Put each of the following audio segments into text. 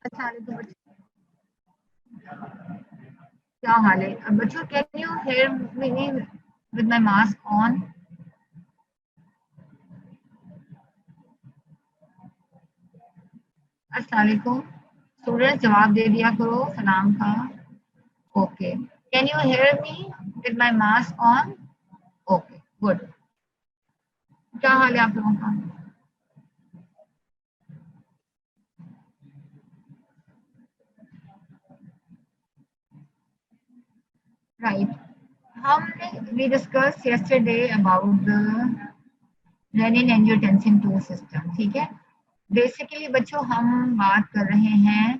अच्छा तो क्या हाल है बच्चों? Can you hear me with my mask on? अस्सलाम वालेकुम स्टूडेंट्स, जवाब दे दिया करो सलाम का। Okay, can you hear me with my mask on? Okay good. क्या हाल है आप लोगों का? राइट, हमने we discuss yesterday about the renin angiotensin 2 system. ठीक है, बेसिकली बच्चों हम बात कर रहे हैं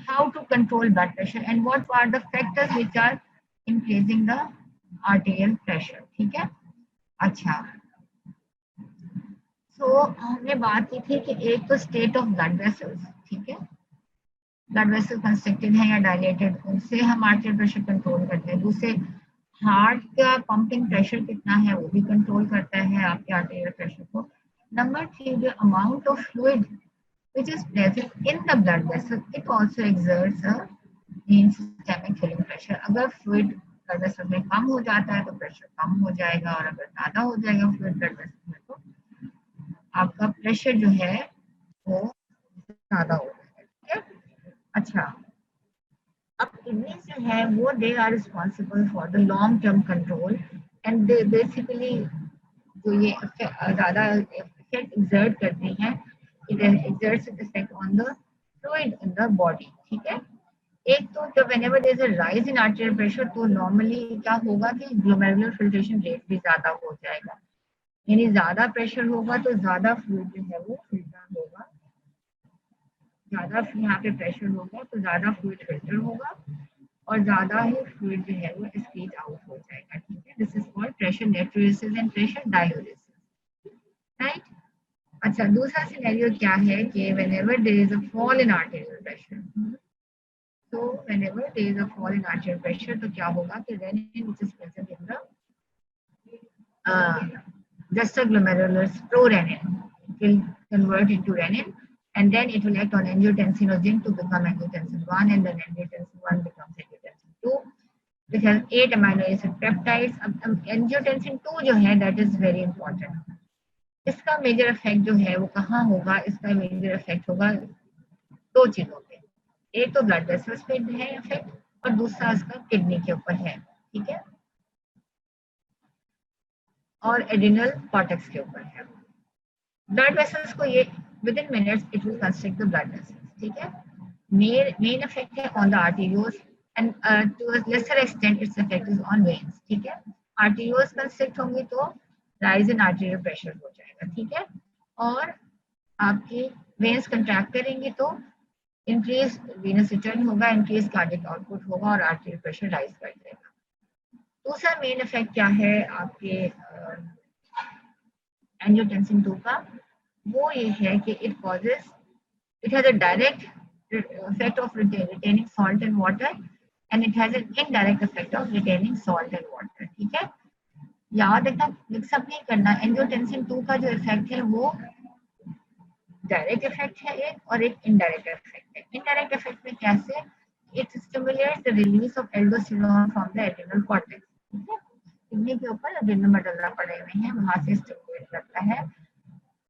how to control blood pressure and what are the factors which are increasing the arterial pressure। ठीक है, अच्छा हमने बात की थी कि एक तो स्टेट ऑफ ब्लड वेसल्स, ठीक है, ब्लड वेसल कंस्ट्रिक्टेड है या डायलेटेड, उनसे हम आर्terial प्रेशर कंट्रोल करते हैं। दूसरे हार्ट का पंपिंग प्रेशर कितना है वो भी कंट्रोल करता है आपके आर्terial प्रेशर को। Number 3, the amount of fluid which is present in the blood vessel, it also exerts a mean systemic filling pressure। अगर fluid blood vessel में कम हो जाता है तो प्रेशर कम हो जाएगा, और अगर ज्यादा हो जाएगा fluid blood vessel में तो आपका प्रेशर जो है वो ज्यादा हो जाएगा। ठीक है, अच्छा अब किडनीज जो है वो they are responsible for the long term control and they basically जो ये ज्यादा इफेक्ट एक्सर्ट करती हैं, it exerts effect on the fluid in the body. ठीक है, एक तो जब whenever there is a rise in arterial pressure तो नॉर्मली क्या होगा कि ग्लोमेरुलर फिल्ट्रेशन रेट भी ज्यादा हो जाएगा, यानी ज्यादा प्रेशर होगा तो ज्यादा फ्लूइड जो है वो फिल्टर होगा, ज्यादा यहाँ पे प्रेशर होगा तो ज्यादा फ्लूइड फिल्टर होगा और ज्यादा ही फ्लूइड जो है वो एक्सक्रीट आउट हो जाएगा। ठीक है, this is called pressure natriuresis and pressure dialysis. Right, अच्छा दूसरा सिनेरियो क्या है कि whenever there is a fall in arterial pressure, तो whenever there is a fall in arterial pressure तो क्या होगा कि renin which is present in the juxtaglomerular prorenin will convert into renin, and then it will act on angiotensin to become angiotensin 1, and then angiotensin 1 becomes angiotensin 2, which has 8 amino acid peptides। अब angiotensin 2 जो है that is very important, इसका major effect जो है वो कहाँ होगा? इसका मेजर इफेक्ट होगा दो चीजों पे, एक तो ब्लड वेसल्स पे है इफेक्ट और दूसरा इसका किडनी के ऊपर है। ठीक है, और एड्रिनल कॉर्टेक्स के ऊपर है। ब्लड वेसल्स को ये within minutes it will constrict the blood vessels. ठीक है, मेन इफेक्ट है on the arterioles and to a lesser extent its effect is on veins. ठीक है, आर्टेरियोल्स कंस्ट्रिक्ट होंगी तो राइज इन आर्टेरियल प्रेशर हो जाएगा। ठीक है, और आपकी वेन्स कंट्रैक्ट करेंगे तो इंक्रीज वेनस रिटर्न होगा, इंक्रीज कार्डियक आउटपुट होगा और आर्टेरियल प्रेशर राइज कर जाएगा। दूसरा मेन इफेक्ट क्या है आपके एंजियोटेंसिन 2 का? वो ये है कि it has a direct effect of retaining salt and water, and it has an indirect effect of retaining salt and water। ठीक है, याद रखना, मिक्सअप नहीं करना। एंजियोटेंसिन 2 का जो इफेक्ट है वो डायरेक्ट इफेक्ट है एक, और एक इनडायरेक्ट इफेक्ट है। इनडायरेक्ट इफेक्ट में कैसे? It stimulates the release of aldosterone from the adrenal cortex. ठीक है, किडनी के ऊपर एड्रिनल मेडुला पड़े हुए हैं, वहां से स्टिमुलेट करता है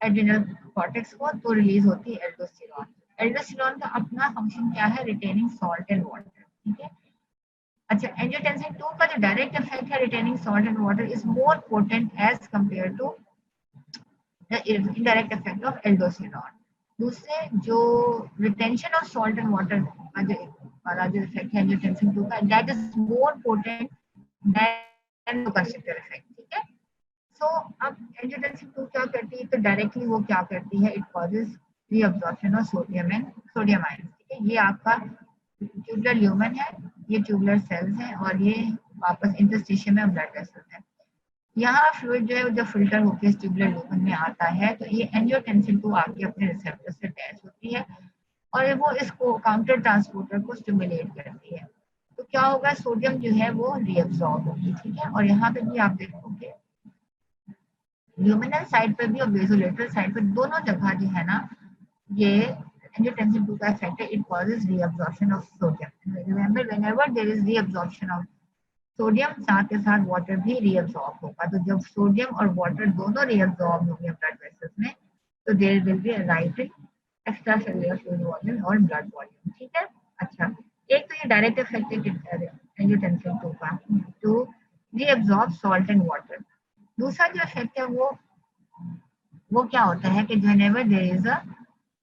एड्रिनल कॉर्टेक्स को, तो रिलीज होती है एल्डोस्टेरोन। एल्डोस्टेरोन का अपना फंक्शन क्या है? Retaining salt and water. ठीक है, अच्छा एंजियोटेंसिन 2 का जो डायरेक्ट इफेक्ट है retaining salt and water is more potent as compared to the indirect effect of aldosterone. दूसरे जो retention of salt and water वाला जो इफेक्ट है एंजियोटेंसिन 2 का, that is more potent than the constrictor effect. ठीक है, सो अब एंजियोटेंसिन 2 क्या करती है? तो डायरेक्टली वो क्या करती है? It causes reabsorption of sodium and sodium ion. ठीक है, ये आपका ट्यूबुलर ल्यूमन है, ये ट्यूबुलर सेल्स हैं और ये वापस इंटरस्टिशियम में ब्लड वेसल्स है। यहाँ फ्लूइड जो है जब फिल्टर होकर इस ट्यूबुलर ल्यूमन में आता है तो ये एंजियोटेंसिन 2 आके अपने रिसेप्टर से अटैच होती है और वो इसको काउंटर ट्रांसपोर्टर को स्टिमुलेट करती है। तो क्या होगा? सोडियम जो है वो रीअब्सॉर्ब होगी। ठीक है, और यहाँ पे भी आप देखोगे ल्यूमिनल साइड पे भी और बेसोलेटरल साइड पे दोनों जगह जो है ना, ये एंजियोटेंसिन 2 का इफेक्ट है, it causes reabsorption of sodium. Remember whenever there is reabsorption of sodium, साथ के साथ वाटर भी रीअब्सॉर्ब होगा। तो जब सोडियम और वाटर दोनों रीअब्सॉर्ब होंगे ब्लड वेसल्स में, तो there will be a rise in extra cellular fluid volume और ब्लड वॉल्यूम। ठीक है। अच्छा, एक तो ये डायरेक्ट इफेक्ट है एंजियोटेंसिन 2 का, to reabsorb salt and water. दूसरा जो इफेक्ट है वो क्या होता है कि व्हेनेवर देयर इज अ,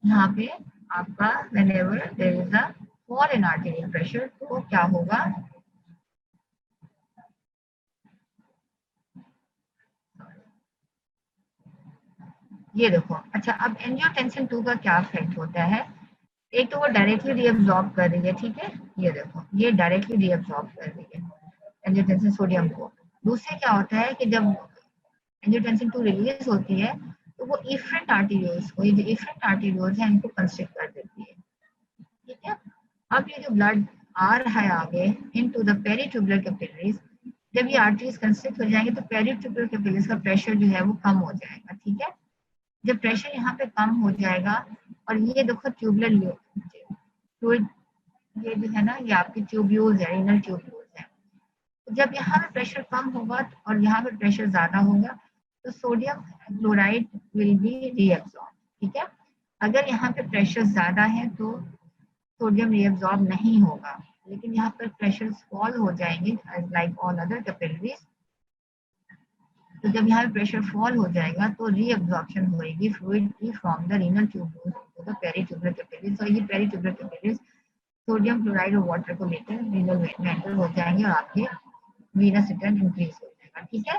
यहाँ पे आपका whenever there is a fall in arterial pressure, तो क्या होगा, ये देखो। अच्छा, अब एंजियोटेंसिन 2 का क्या इफेक्ट होता है, एक तो वो डायरेक्टली रीअब्सॉर्ब कर रही है, ठीक है, ये देखो ये डायरेक्टली रीअब्सॉर्ब कर रही है एंजियोटेंसिन सोडियम को। दूसरे क्या होता है कि जब एंजियोटेंसिन 2 रिलीज होती है तो वो इफरेंट आर्टेरियोल्स को, ये जो इफरेंट आर्टेरियोल्स है इनको कंस्ट्रिक्ट कर देती है। ठीक है। अब ये जो ब्लड आ रहा है आगे इनटू द पेरिट्यूबुलर कैपिलरीज, जब ये आर्टरीज कंस्ट्रिक्ट हो जाएंगे तो पेरिट्यूबुलर कैपिलरीज का प्रेशर जो है वो कम हो जाएगा। ठीक है। जब प्रेशर यहाँ पे कम हो जाएगा, और ये देखो ट्यूबुलर फ्लूइड, ये जो है ना ये आपकी ट्यूब्यूल्स है, रीनल ट्यूब्यूल्स है। तो जब यहाँ पे प्रेशर कम होगा और यहाँ पे प्रेशर ज्यादा होगा, तो sodium chloride will be reabsorb. ठीक है। अगर यहाँ पे प्रेशर ज्यादा है तो सोडियम रीअब्सॉर्ब नहीं होगा, लेकिन यहाँ पर प्रेशर फॉल हो जाएंगे लाइक ऑल अदर कैपिलरीज। तो जब यहाँ पे प्रेशर फॉल हो जाएगा तो रीअब्जॉर्प्शन होगी फ्लूइड की from the renal tubules to the peritubular capillaries. और ये पेरिट्यूबुलर कैपिलरीज सोडियम क्लोराइड और वाटर को लेकर रीनल में एंटर हो जाएंगे और आपके वीनस रिटर्न इंक्रीज हो जाएगा। ठीक है।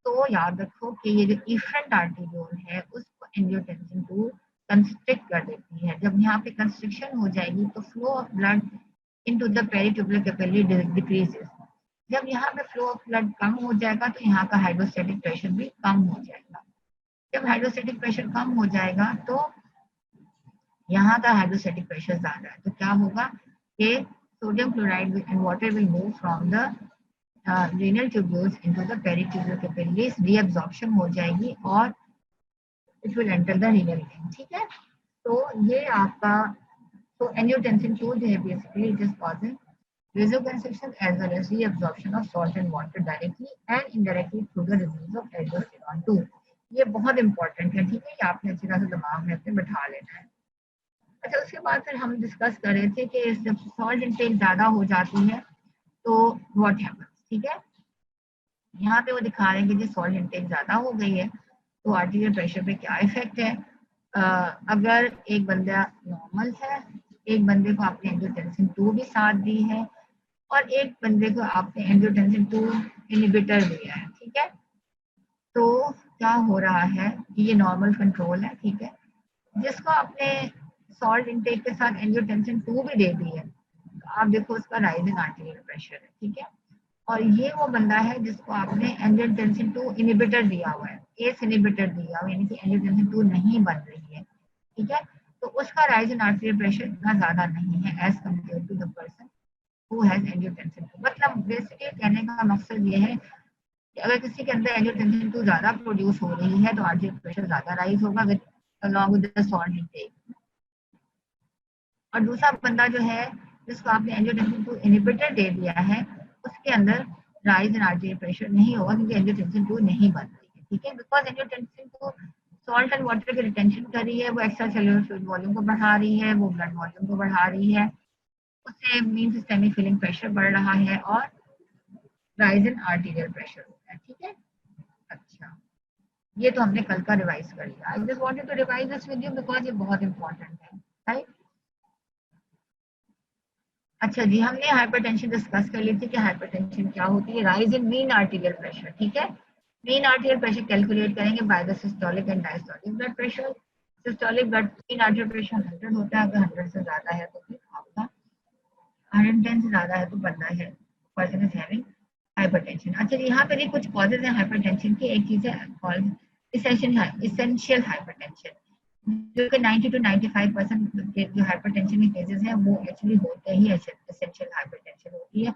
तो याद रखो कि ये जो इफरेंट आर्टेरियोल है उसको एंजियोटेंसिन 2 कंस्ट्रिक्ट कर देती है। जब यहाँ पे कंस्ट्रिक्शन हो जाएगी तो flow of blood into the peritubular capillary decreases. जब यहाँ पे फ्लो ऑफ ब्लड कम हो जाएगा तो यहाँ का हाइड्रोस्टेटिक प्रेशर भी कम हो जाएगा। जब हाइड्रोस्टेटिक प्रेशर कम हो जाएगा तो यहाँ का हाइड्रोस्टेटिक प्रेशर ज्यादा है, तो क्या होगा कि sodium chloride and water will move from the renal tubules into the peritubular capillaries, reabsorption हो जाएगी और it will enter the renal vein। ठीक है। तो ये आपका, तो एंजियोटेंसिन 2 जो है basically it is causing vasoconstriction as well as reabsorption of salt and water directly and indirectly through the release of aldosterone 2। ये बहुत इंपॉर्टेंट है। ठीक है, ये आपने अच्छी तरह से दिमाग में अपने बैठा लेना है। अच्छा, उसके बाद फिर हम डिस्कस कर रहे थे कि जब सॉल्ट इंटेक ज्यादा हो जाती है तो व्हाट हैपेंस। ठीक है। यहाँ पे वो दिखा रहे हैं कि जी सॉल्ट इंटेक ज्यादा हो गई है तो आर्टीरियल प्रेशर पे क्या इफेक्ट है। अगर एक बंदा नॉर्मल है, एक बंदे को आपने एंजियोटेंसिन 2 भी साथ दी है, और एक बंदे को आपने एंजियोटेंसिन 2 इनहिबिटर दिया है। ठीक है। तो क्या हो रहा है कि ये नॉर्मल कंट्रोल है। ठीक है। जिसको आपने सॉल्ट इंटेक के साथ एंजियोटेंसिन 2 भी दे दी है, तो आप देखो उसका राइजिंग आर्टीरियल प्रेशर है। ठीक है। और ये वो बंदा है जिसको आपने एंजियोटेंसिन 2 इनहिबिटर दिया हुआ है, एस इनहिबिटर दिया हुआ है, यानी कि एंजियोटेंसिन 2 नहीं बन रही है। ठीक है। तो उसका राइज इन आर्टेरियल प्रेशर इतना ज्यादा नहीं है as compared to the person who has angiotensin 2। मतलब बेसिकली कहने का मकसद ये है कि अगर किसी के अंदर एंजियोटेंसिन 2 ज्यादा प्रोड्यूस हो रही है तो आर्टेरियल प्रेशर ज्यादा राइज होगा with along with the salt intake. और दूसरा बंदा जो है जिसको आपने एंजियोटेंसिन 2 इनहिबिटर दे दिया है, उसके अंदर राइज इन आर्टेरियल प्रेशर नहीं होगा क्योंकि एंजियोटेंसिन 2 नहीं बन रही है। ठीक है। Because angiotensin 2 salt and water की रिटेंशन कर रही है, वो एक्स्ट्रा सेलुलर फ्लूइड वॉल्यूम को बढ़ा रही है, वो ब्लड वॉल्यूम को बढ़ा रही है, उससे मीन सिस्टेमिक फीलिंग प्रेशर बढ़ रहा है और राइज इन आर्टेरियल प्रेशर होता है। ठीक है। अच्छा, ये तो हमने कल का रिवाइज कर लिया। I just wanted to revise this with you because ये बहुत इंपॉर्टेंट है। राइट। अच्छा जी, हमने हाइपरटेंशन डिस्कस कर ली थी कि हाइपरटेंशन क्या होती है, rise in mean arterial pressure. ठीक है। मीन आर्टेरियल प्रेशर कैलकुलेट करेंगे by the systolic and diastolic blood pressure. Systolic blood mean arterial pressure 100 होता है, अगर 100 से ज्यादा है तो फिर आपका 110 से ज्यादा है तो बंदा है, पर्सन इज हैविंग हाइपरटेंशन। अच्छा जी, यहाँ पे भी कुछ कॉजेज हैं हाइपरटेंशन की। एक चीज है कॉल्ड इसेंशियल हाइपरटेंशन, जो कि 90 to 95% के जो हाइपरटेंशन के केसेस हैं वो एक्चुअली होते ही एसेंशियल हाइपरटेंशन होती है।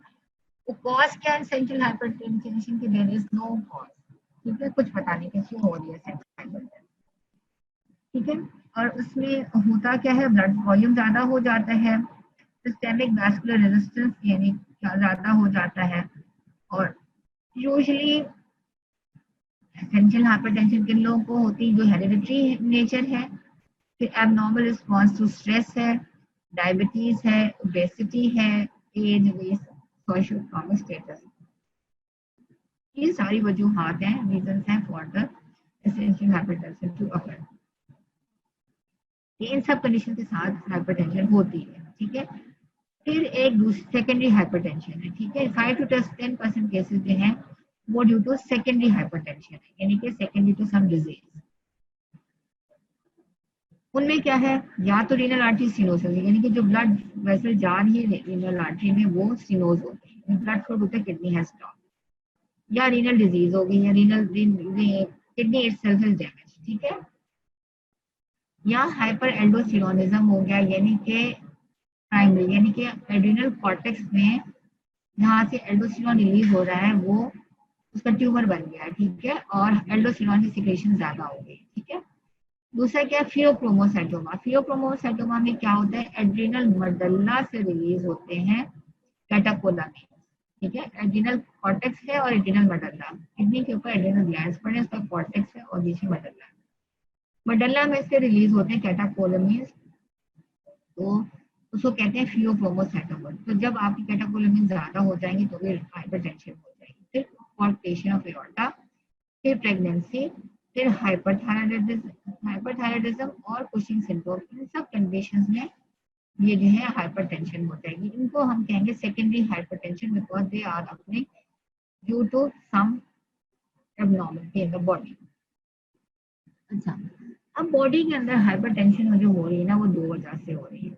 वो कॉज क्या है एसेंशियल हाइपरटेंशन की? There is no cause. ठीक है, कुछ पता नहीं कैसी हो रही है सेंट्रल, ठीक है। और उसमें होता क्या है, ब्लड वॉल्यूम ज्यादा हो जाता है, सिस्टेमिक वैस्कुलर रेजिस्टेंस यानी क्या ज्यादा हो जाता है, और यूजुअली एसेंशियल हाइपरटेंशन किन लोगों को होती है, जो हेरिडिटरी नेचर है, फिर एबनॉर्मल रिस्पॉन्स टू स्ट्रेस है, डायबिटीज है, ओबेसिटी है, age, weight, socio economic status, ये सारी वजूहात हैं, रीजंस हैं for the essential hypertension to occur. इन सब कंडीशन के साथ हाइपरटेंशन होती है, ठीक है। फिर एक दूसरी सेकेंडरी हाइपरटेंशन है, ठीक है। 5 to 10% केसेस जो हैं वो ड्यू टू सेकेंडरी हाइपरटेंशन है, यानी कि सेकेंडरी टू सम डिजीज। उनमें क्या है, या तो रीनल आर्टरी स्टेनोसिस, यानी कि जो ब्लड वेसल जा रही है रीनल आर्टरी में वो स्टेनोज होते हैं, ब्लड फ्लो होता है, किडनी है स्टॉप, या रीनल डिजीज हो गई, या renal kidney itself is damage, ठीक है। या हाइपर एल्डोस्टेरोनिज्म हो गया, यानी कि प्राइमरी, यानी कि एड्रिनल कॉर्टेक्स में जहाँ से एल्डोस्टेरॉन रिलीज हो रहा है वो उसका ट्यूमर बन गया है, ठीक है, और एल्डोस्टेरॉन की सिक्रेशन ज्यादा हो गई, ठीक है। दूसरा क्या है, फियोक्रोमोसाइटोमा। फियोक्रोमोसाइटोमा में क्या होता है, एड्रिनल मडल्ला से रिलीज होते हैं कैटाकोलामिन, ठीक है। एड्रिनल कॉर्टेक्स है और एड्रिनल मडल्ला, किडनी के ऊपर एड्रिनल ग्लैंड्स पड़े, उसका कॉर्टेक्स है और नीचे मडल्ला, मडल्ला में से रिलीज होते हैं कैटाकोलामिन, तो उसको कहते हैं फियोक्रोमोसाइटोमा। तो जब आपकी कैटाकोलामिन ज्यादा हो जाएंगी तो फिर हाइपरटेंशन हो जाएगी, फिर कॉर्टेशन ऑफ एओर्टा, फिर प्रेगनेंसी, फिर हाइपरथायराइडिज्म और कुशिंग सिंड्रोम, इन सब कंडीशंस में ये जो है हाइपरटेंशन हो जाएगी। इनको हम कहेंगे secondary hypertension, because they are अपने due to some abnormality in the body. अच्छा, अब बॉडी के अंदर हाइपरटेंशन जो हो रही है ना, वो दो वजह से हो रही है,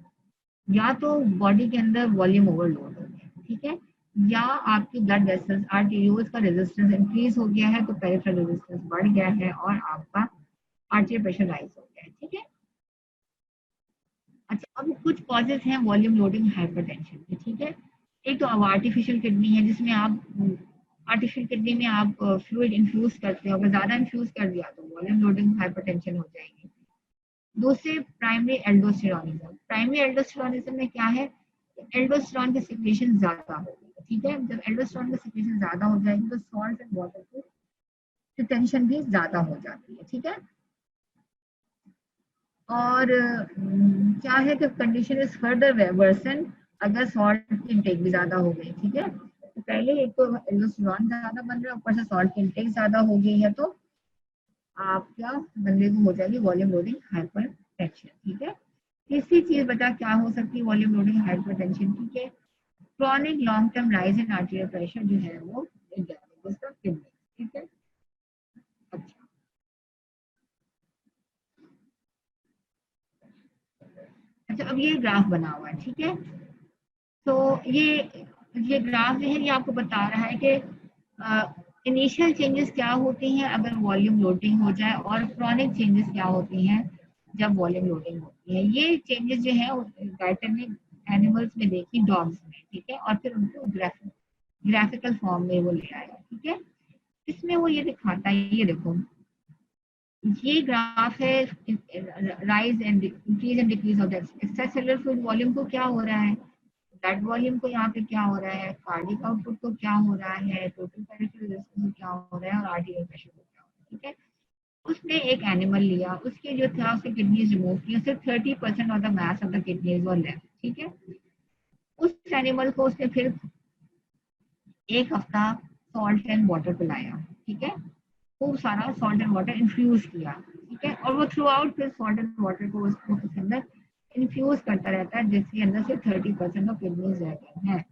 या तो बॉडी के अंदर वॉल्यूम ओवरलोड हो गया, ठीक है, या आपकी ब्लड वेसल्स आर्टेरियोल्स का रेजिस्टेंस इंक्रीज हो गया है, तो पेरिफेरल रेजिस्टेंस बढ़ गया है और आपका आर्टेरियल प्रेशर राइज हो गया है, ठीक है। अच्छा, अब कुछ कॉजेज हैं वॉल्यूम लोडिंग हाइपरटेंशन के, ठीक है। एक तो अब आर्टिफिशियल किडनी है, जिसमें आप आर्टिफिशियल किडनी में आप फ्लूइड इन्फ्यूज करते हो, अगर ज्यादा इन्फ्यूज कर दिया तो वॉल्यूम लोडिंग हाइपरटेंशन हो जाएगी। दूसरे प्राइमरी एल्डोस्टेरोनिज्म, प्राइमरी एल्डोस्टेरोनिज्म में क्या है, एल्डोस्टेरॉन की सिक्रेशन ज्यादा होगी, ठीक है। जब एल्डोस्टेरॉन की सिक्रेशन ज्यादा हो जाएगी तो सॉल्ट एंड वाटर की रिटेंशन भी ज्यादा हो जाती है, ठीक है। और क्या है कि कंडीशन इज फर्दर वर्सन अगर सॉल्ट की इंटेक भी ज्यादा हो गई, ठीक है। तो पहले एक तो एल्डोस्टेरॉन ज्यादा बन रहा है, ऊपर से सॉल्ट की इंटेक ज्यादा हो गई है, तो आपका बंदे को हो जाएगी वॉल्यूम लोडिंग हाइपर टेंशन, ठीक है। तीसरी चीज बता क्या हो सकती है वॉल्यूम लोडिंग हाइपर टेंशन, ठीक है, chronic long term rise in arterial pressure जो है वो डैमेजेस द किडनी, ठीक है। अच्छा, अच्छा, अब ये ग्राफ बना हुआ है, ठीक है। तो ये ग्राफ जो है ये आपको बता रहा है कि इनिशियल चेंजेस क्या होती हैं अगर वॉल्यूम लोडिंग हो जाए, और क्रॉनिक चेंजेस क्या होती हैं जब वॉल्यूम लोडिंग होती है। ये चेंजेस जो है राइटर ने एनिमल्स में देखी, डॉग्स में, ठीक है, और फिर उनको ग्राफिकल फॉर्म में वो ले आया, ठीक है। इसमें वो ये दिखाता है, ये देखो, ये ग्राफ है rise and increase and decrease of the extra cellular fluid volume को क्या हो रहा है, ब्लड वॉल्यूम को यहाँ पे क्या हो रहा है, कार्डिक आउटपुट को क्या हो रहा है, टोटल पेरिफेरल रेजिस्टेंस को क्या हो रहा है, और आर्टेरियल प्रेशर को क्या हो रहा है, ठीक है। उसने एक एनिमल लिया, उसके जो था उसके किडनीज रिमूव किया, सिर्फ 30% of the mass of the kidneys were left, ठीक है। उस एनिमल को उसने फिर एक हफ्ता सॉल्ट एंड वाटर पिलाया, ठीक है, खूब सारा सॉल्ट एंड वाटर इन्फ्यूज किया, ठीक है, और वो थ्रू आउट फिर सॉल्ट एंड वाटर को उसके अंदर इन्फ्यूज करता रहता है, जिसके अंदर से 30% ऑफ किडनीज रहते हैं।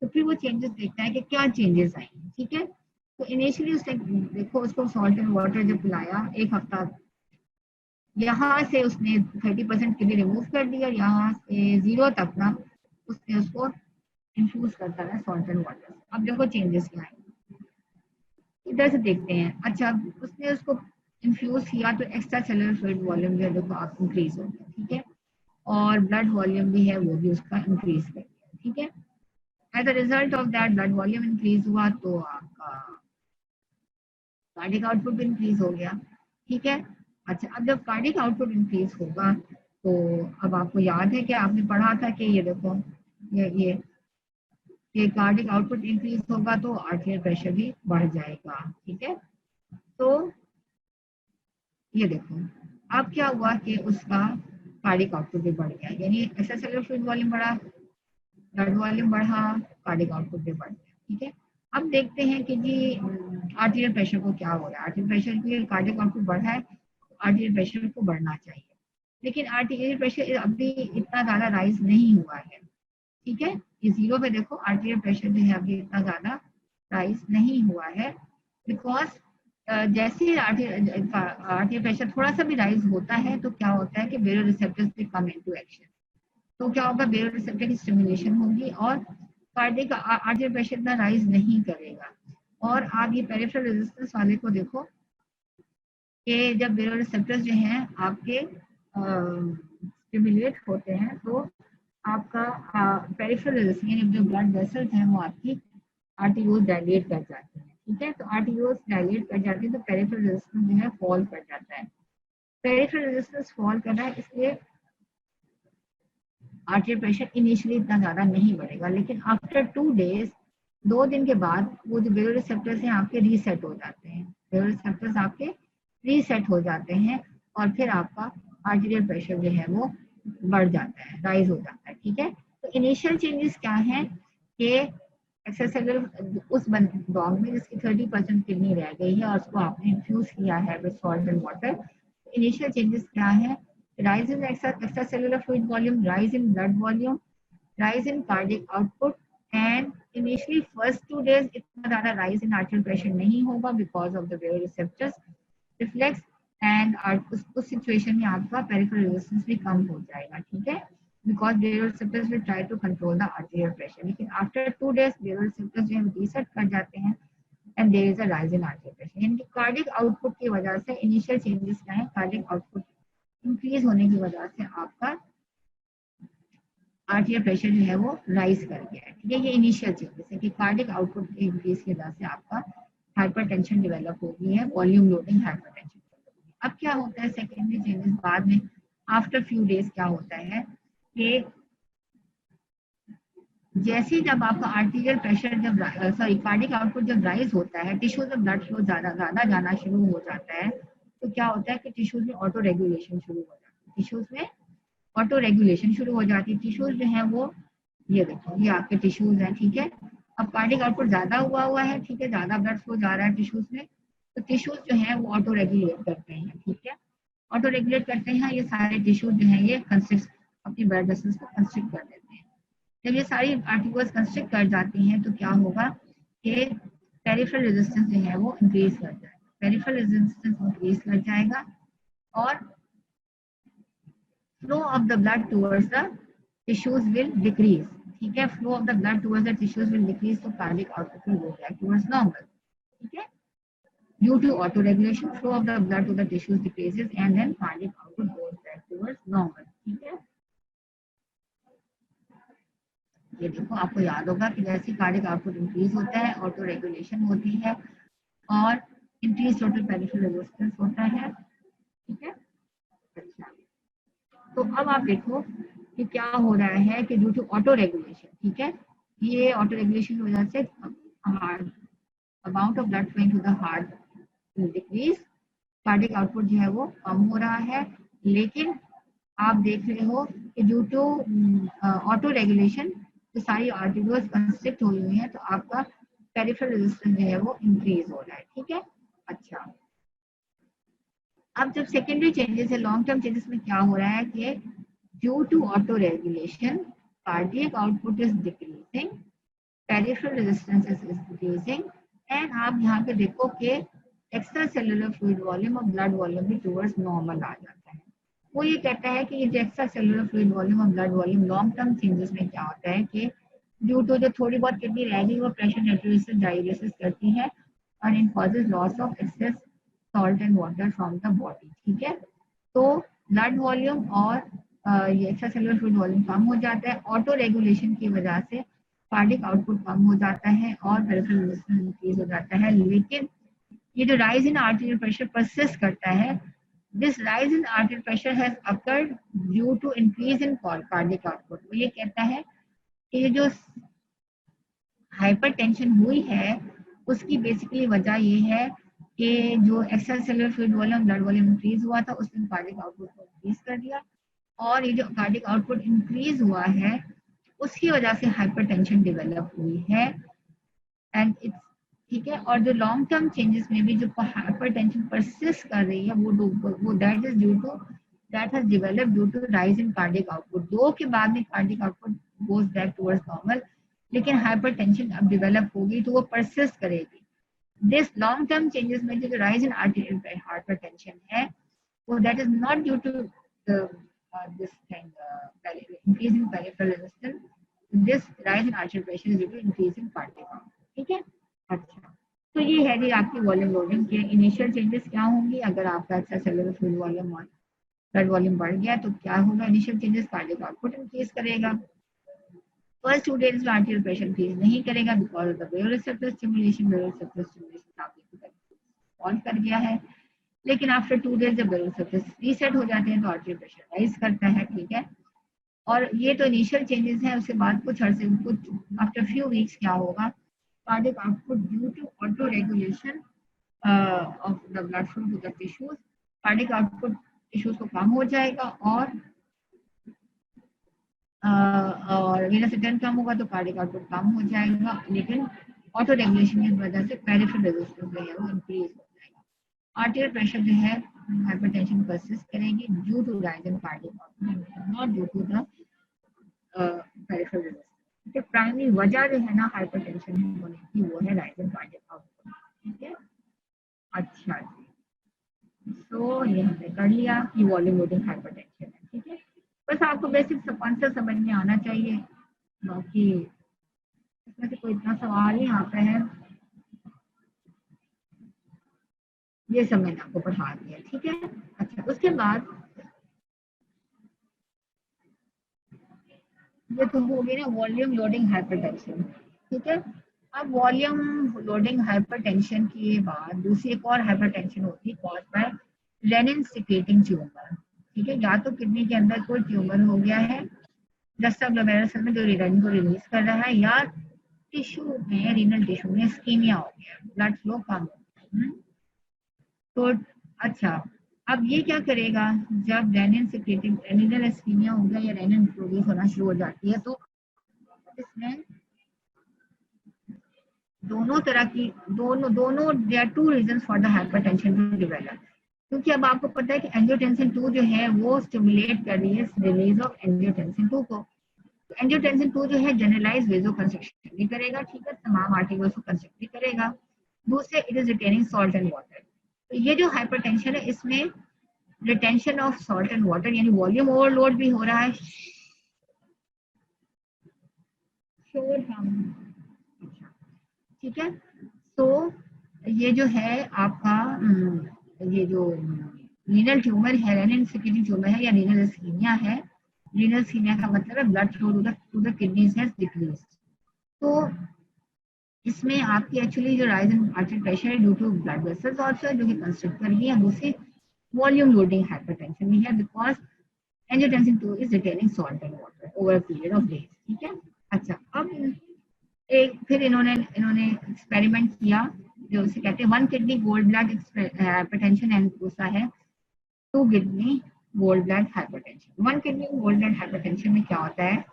तो फिर वो चेंजेस देखता है कि क्या चेंजेस आए, ठीक है। तो इनिशियली उसने देखो उसको सॉल्ट एंड वाटर जब पिलाया एक हफ्ता, यहाँ से उसने 30% किडनी रिमूव कर दिया, यहाँ से 0 तक ना उसने उसको इन्फ्यूज करता रहा सॉल्ट एंड वाटर। अब देखो चेंजेस क्या है, इधर से देखते हैं। अच्छा, उसने उसको इन्फ्यूज किया तो एक्स्ट्रा सेलुलर फ्लूइड वॉल्यूम जो है देखो आप इंक्रीज हो गया, ठीक है, और ब्लड वॉल्यूम भी है वो भी उसका इंक्रीज कर गया, ठीक है। As a result of that blood volume increase हुआ तो आपका कार्डिक आउटपुट इंक्रीज हो गया, ठीक है। अच्छा, अब जब कार्डिक आउटपुट इंक्रीज होगा तो अब आपको याद है कि आपने पढ़ा था कि ये देखो ये कार्डिक आउटपुट इंक्रीज होगा तो आर्टेरियल प्रेशर भी बढ़ जाएगा, ठीक है। तो ये देखो अब क्या हुआ कि उसका कार्डिक आउटपुट भी बढ़ गया, यानी एक्स्ट्रासेलुलर फ्लूइड वॉल्यूम बढ़ा, ब्लड वॉल्यूम बढ़ा, कार्डिक आउटपुट भी बढ़ गया, ठीक है। अब देखते हैं कि जी आर्टेरियल प्रेशर को क्या हो रहा है। आर्टेरियल प्रेशर के लिए कार्डिक आउटपुट बढ़ा है, आर्टेरियल प्रेशर को बढ़ना चाहिए, लेकिन आर्टेरियल प्रेशर अभी इतना ज्यादा राइज नहीं हुआ है, ठीक है। ये जीरो पे देखो आर्टेरियल प्रेशर जो है अभी इतना ज्यादा राइज नहीं हुआ है, बिकॉज जैसे आर्टेरियल प्रेशर थोड़ा सा भी राइज होता है तो क्या होता है कि बेरोरिसेप्टर्स भी कम इनटू एक्शन। तो क्या होगा, बेरोरिसेप्टर की स्टिमुलेशन होगी और कार्डियक आर्टेरियल प्रेशर इतना राइज नहीं करेगा। और आप ये पेरिफेरल रेजिस्टेंस वाले को देखो कि जब बेरोरिसेप्टर्स जो हैं आपके स्टिमुलेट होते हैं तो आपका पेरिफेरल रेजिस्टेंस यानी जो ब्लड वेसल्स हैं वो आपकी आर्टरियोज डायलेट कर जाते हैं, ठीक है। तो आर्टरियोज डायलेट कर जाती है तो पेरिफेरल रेजिस्टेंस जो है फॉल कर जाता है। पेरिफेरल रेजिस्टेंस फॉल कर रहा है इसलिए आर्टरियल प्रेशर इनिशियली इतना ज्यादा नहीं बढ़ेगा, लेकिन आफ्टर 2 डेज 2 दिन के बाद वो जो बेरोरिसेप्टर्स हैं आपके रीसेट हो जाते हैं, बेरोरिसेप्टर्स आपके रीसेट हो जाते हैं और फिर आपका आर्टरियल प्रेशर जो है वो बढ़ जाता है, राइज हो जाता है, ठीक है। तो इनिशियल चेंजेस क्या है कि एक्स्ट्रासेलुलर उस डॉग में जिसकी 30% किडनी रह गई है और उसको आपने इन्फ्यूज किया है with salt and water, initial changes क्या है, rise in extracellular fluid volume, rise in blood volume, rise in cardiac output, and initially first 2 days इतना ज़्यादा rise in arterial pressure नहीं होगा because of the baroreceptors reflex and उस situation में आपका peripheral resistance भी कम हो जाएगा, ठीक है, because baroreceptors will try to control the arterial pressure। लेकिन after 2 days baroreceptors जो है reset कर जाते हैं and there is a rise in arterial pressure। यानी cardiac output की वजह से initial changes क्या है, cardiac output इंक्रीज होने की वजह से आपका आर्टेरियल प्रेशर जो है वो राइज कर गया है, ठीक है। ये इनिशियल चेंजेस है कि कार्डिक आउटपुट के इंक्रीज की वजह से आपका हाइपरटेंशन डेवलप हो गई है, वॉल्यूम लोडिंग हाइपरटेंशन। अब क्या होता है सेकेंडरी चेंजेस बाद में आफ्टर फ्यू डेज क्या होता है कि जैसे जब आपका आर्टेरियल प्रेशर जब कार्डिक आउटपुट जब राइज होता है, टिश्यूज में ब्लड फ्लो ज्यादा जाना शुरू हो जाता है, तो क्या होता है कि टिश्यूज में ऑटो रेगुलेशन शुरू हो जाती है, टिश्यूज में ऑटो रेगुलेशन शुरू हो जाती है। टिश्यूज जो है वो ये देखो ये आपके टिश्यूज हैं, ठीक है। अब कार्डिक आउटपुट ज्यादा हुआ है, ठीक है, ज्यादा ब्लड फ्लो जा रहा है टिश्यूज में, तो टिश्यूज जो है वो ऑटो रेगुलेट करते हैं, ठीक है, ऑटो रेगुलेट करते हैं। ये सारे टिश्यूज जो है ये कंस्ट्रिक्ट अपनी ब्लड वेसल्स को कंस्ट्रिक्ट कर देते हैं। जब ये सारी आर्टिकल्स कंस्ट्रिक्ट कर जाती हैं तो क्या होगा कि पेरिफेरल रेजिस्टेंस जो है वो इंक्रीज कर जाएगा, पेरिफेरल रेजिस्टेंस इंक्रीज कर जाएगा और flow of the blood towards the tissues will decrease, ठीक है, flow of the blood towards the tissues will decrease, तो cardiac output will go back towards normal, ठीक है। Due to auto-regulation, flow of the blood to the tissues decreases and then cardiac output goes back towards normal, ठीक है। ये देखो आपको याद होगा कि जैसे कार्डिक आउटपुट इंक्रीज होता है ऑटो रेगुलेशन होती है और इंक्रीज टोटल पेरिफेरल रेजिस्टेंस होता है, ठीक है। अच्छा, तो अब आप देखो कि क्या हो रहा है कि ड्यू टू ऑटो रेगुलेशन, ठीक है, ये ऑटो रेगुलेशन की वजह से heart amount of blood flowing to the heart decrease, cardiac output जो है वो कम हो रहा है, लेकिन आप देख रहे हो कि ड्यू टू ऑटो रेगुलेशन जो सारी आर्टरियोज कंस्ट्रिक्ट हुई हुई हैं तो आपका पेरिफेरल रेजिस्टेंस जो है वो इंक्रीज हो रहा है, ठीक है। अच्छा, अब जब सेकेंडरी चेंजेस है लॉन्ग टर्म चेंजेस में क्या हो रहा है कि due to auto regulation cardiac output is decreasing, peripheral resistance is decreasing and आप यहाँ पे देखो कि एक्स्ट्रा सेलुलर फ्लूइड वॉल्यूम और ब्लड वॉल्यूम भी टुवर्ड्स नॉर्मल आ जाता है। वो ये कहता है कि ये जो एक्स्ट्रा सेलुलर फ्लूइड वॉल्यूम और blood volume long term changes में क्या होता है कि ड्यू टू जो थोड़ी बहुत किडनी रह गई वो प्रेशर नेट्रोलिसिस डायलिसिस करती है और इन causes loss of excess salt and water from the body, ठीक है। तो ब्लड वॉल्यूम और ये एक्स्ट्रा सेलुलर फ्लूइड वॉल्यूम कम हो जाता है, ऑटो रेगुलेशन की वजह से कार्डिक आउटपुट कम हो जाता है और पेरिफेरल रेजिस्टेंस इंक्रीज हो जाता है, लेकिन ये जो rise in arterial pressure persist करता है, this rise in arterial pressure has occurred due to increase in cardiac output. वो ये कहता है कि ये जो हाइपरटेंशन हुई है उसकी बेसिकली वजह ये है कि जो extra cellular fluid volume blood volume increase हुआ था उसने कार्डियक आउटपुट को इंक्रीज कर दिया, और ये जो कार्डियक आउटपुट इंक्रीज हुआ है उसकी वजह से हाइपरटेंशन डेवलप हुई है। एंड इट्स ठीक है। और जो लॉन्ग टर्म चेंजेस में भी जो हाइपरटेंशन परसिस्ट कर रही है वो that is due to that has developed due to rise in cardiac output. 2 के बाद में cardiac output goes back towards normal, लेकिन हाइपरटेंशन अब डेवलप होगी तो वो परसिस्ट करेगी। दिस लॉन्ग टर्म चेंजेस में जो राइज इन आर्टेरियल हाइपरटेंशन है वो that is not due to this thing increase in peripheral resistance, this rise in arterial pressure is due to increase in cardiac output। ठीक है। अच्छा, तो ये है जी आपकी वॉल्यूम लोडिंग के इनिशियल चेंजेस क्या होंगी। अगर आपका एक्स्ट्रा सेलुलर फ्लूइड वॉल्यूम और ब्लड वॉल्यूम बढ़ गया तो क्या होगा, initial changes cardiac output increase करेगा। फर्स्ट 2 days में आर्टेरियल प्रेशर इंक्रीज नहीं करेगा because of the baroreceptor stimulation. Baroreceptor stimulation आपके ऑन कर गया है, लेकिन आफ्टर 2 days जब वेलोरिसेप्टर्स रीसेट हो जाते हैं तो आर्टेरियल प्रेशर राइज करता है। ठीक है। और ये तो इनिशियल चेंजेस हैं। उसके बाद कुछ आफ्टर फ्यू वीक्स क्या होगा, cardiac output due to auto regulation of the blood flow to the tissues, cardiac output tissues को कम हो जाएगा और वेनस रिटर्न कम होगा तो कार्डियक आउटपुट कम हो जाएगा, लेकिन ऑटो रेगुलेशन की वजह से पेरिफेरल रेजिस्टेंस जो है वो इंक्रीज हो जाएगा। आर्टेरियल प्रेशर जो है हाइपरटेंशन परसिस्ट करेगी due to rise in cardiac output, not due to the peripheral resistance. तो प्राइमरी वजह जो है ना हाइपरटेंशन होने की वो है राइज इन कार्डियक आउटपुट। ठीक है। अच्छा जी, तो ये हमने कर लिया कि वॉल्यूम लोडिंग हाइपरटेंशन है। ठीक है। बस आपको बेसिक कॉन्सेप्ट समझ में आना चाहिए, बाकी इसमें से कोई इतना सवाल ही आता है ये सब मैंने आपको पढ़ा दिया। ठीक है। अच्छा, उसके बाद ये तो हो गई ना वॉल्यूम लोडिंग हाइपरटेंशन। ठीक है। अब वॉल्यूम लोडिंग हाइपरटेंशन के बाद दूसरी एक और हाइपरटेंशन होती है cause by renin secreting tumour. ठीक है। या तो किडनी के अंदर कोई ट्यूमर हो गया है जस्ता ग्लोमेरुलर सेल में जो रेनिन को रिलीज कर रहा है, या टिश्यू में रीनल टिश्यू में इस्कीमिया हो गया, ब्लड फ्लो कम हो गया। तो अच्छा, अब ये क्या करेगा, जब रेनिन सिक्रेटिंग रेनिनल इस्कीमिया हो गया या रेनिन प्रोड्यूस होना शुरू हो जाती है तो इसमें दोनों तरह की दोनों there are 2 reasons for the hypertension to develop. क्योंकि अब आपको पता है कि एंजियोटेंसिन 2 जो है वो स्टिमुलेट कर रही है रिलीज ऑफ एंजियोटेंसिन 2 को। एंजियोटेंसिन 2 जो है जनरलाइज वेजोकंस्ट्रिक्शन भी करेगा। ठीक है। तमाम आर्टिकल्स को कंस्ट्रिक्ट भी करेगा। दूसरे it is retaining salt and water. तो ये जो हाइपरटेंशन है इसमें retention of salt and water यानी वॉल्यूम ओवरलोड भी हो रहा है। शोर हम ठीक है। तो ये जो है आपका ये जो रीनल ट्यूमर है, रेनिन सिक्रेटिंग ट्यूमर है या रीनल इस्कीमिया है। रीनल इस्कीमिया का मतलब है blood flow to the kidneys has decreased. तो इसमें आपकी एक्चुअली जो राइज इन आर्टेरियल प्रेशर है due to blood vessels also जो कि कंस्ट्रिक्ट कर रही है, दूसरी वॉल्यूम लोडिंग हाइपरटेंशन भी है because angiotensin 2 is retaining salt and water over a period of days. ठीक है। अच्छा, अब एक फिर इन्होंने एक्सपेरिमेंट किया जो उसे कहते हैं 1 kidney gold blood hypertension and दूसरा है 2 kidney gold blood hypertension. 1 kidney gold blood hypertension में क्या होता है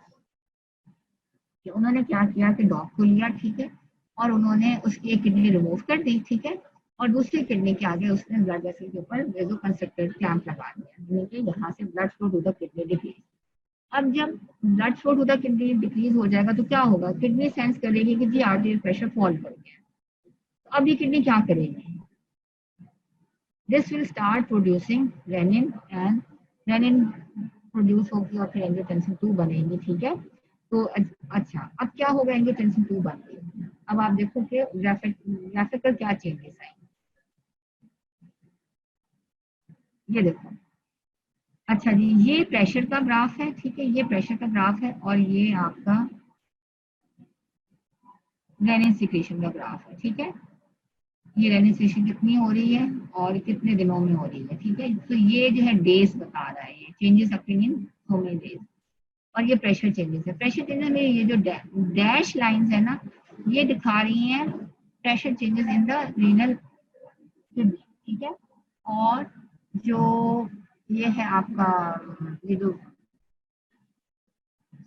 कि उन्होंने क्या किया कि डॉग को लिया। ठीक है। और उन्होंने उसकी एक किडनी रिमूव कर दी। ठीक है। और दूसरी किडनी के आगे उसने ब्लड वेसल के ऊपर वेजोकंस्ट्रिक्टेड क्लैंप लगा दिया, यानी कि यहाँ से blood flow to the kidney decrease. अब जब blood flow to the kidney decrease हो जाएगा तो क्या होगा, किडनी सेंस करेगी कि जी आर्टेरियल प्रेशर फॉल कर गया। तो अब ये किडनी क्या करेगी, this will start producing renin and renin produce होगी और फिर एंजियोटेंसिन 2 बनेगी। ठीक है। तो अच्छा, अब क्या होगा, एंजियोटेंसिन 2 बन गई। अब आप देखो कि ग्राफिकल क्या चेंजेस आए, ये देखो। अच्छा जी, ये प्रेशर का ग्राफ है। ठीक है। ये प्रेशर का ग्राफ है और ये आपका रेनिन सिक्रेशन का ग्राफ है। ठीक है। ये रेनिस्ट्रेशन कितनी हो रही है और कितने दिनों में हो रही है, ठीक है। तो ये जो है डेज बता रहा है, ये changes occurring in how many days. और ये प्रेशर चेंजेस है। प्रेशर चेंजेस में ये जो डैश लाइंस है ना, ये दिखा रही हैं pressure changes in the renal kidney, ठीक है। और जो ये है आपका, ये जो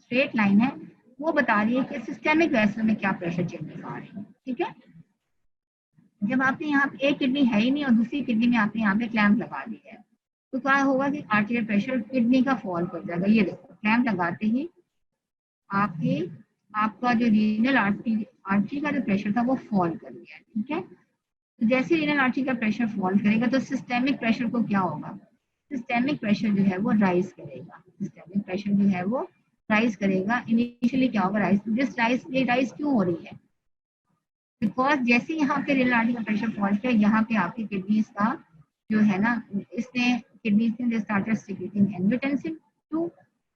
स्ट्रेट लाइन है, वो बता रही है कि सिस्टेमिक वेसल में क्या प्रेशर चेंजेस आ रहे हैं, ठीक है। जब आपने यहाँ पे एक किडनी है ही नहीं और दूसरी किडनी में आपने यहाँ पे क्लैंप लगा दी है, तो क्या होगा कि आर्टेरियल प्रेशर किडनी का फॉल कर जाएगा। ये देखो क्लैंप लगाते ही आपके आपका जो रीनल आर्टरी आर्टरी का जो प्रेशर था वो फॉल कर गया, ठीक है। तो जैसे रीनल आर्टरी का प्रेशर फॉल करेगा तो सिस्टेमिक प्रेशर को क्या होगा, सिस्टेमिक प्रेशर जो है वो राइज करेगा। सिस्टेमिक प्रेशर जो है वो राइज करेगा। इनिशियली क्या होगा, राइज, दिस राइज, ये राइज क्यों हो रही है, बिकॉज जैसे यहाँ पे रीनल आर्टरी का प्रेशर फॉल किया, यहाँ पे आपकी किडनीज का जो है ना, इसने किडनीज ने स्टार्टेड सिक्रीटिंग एंजियोटेंसिन 2,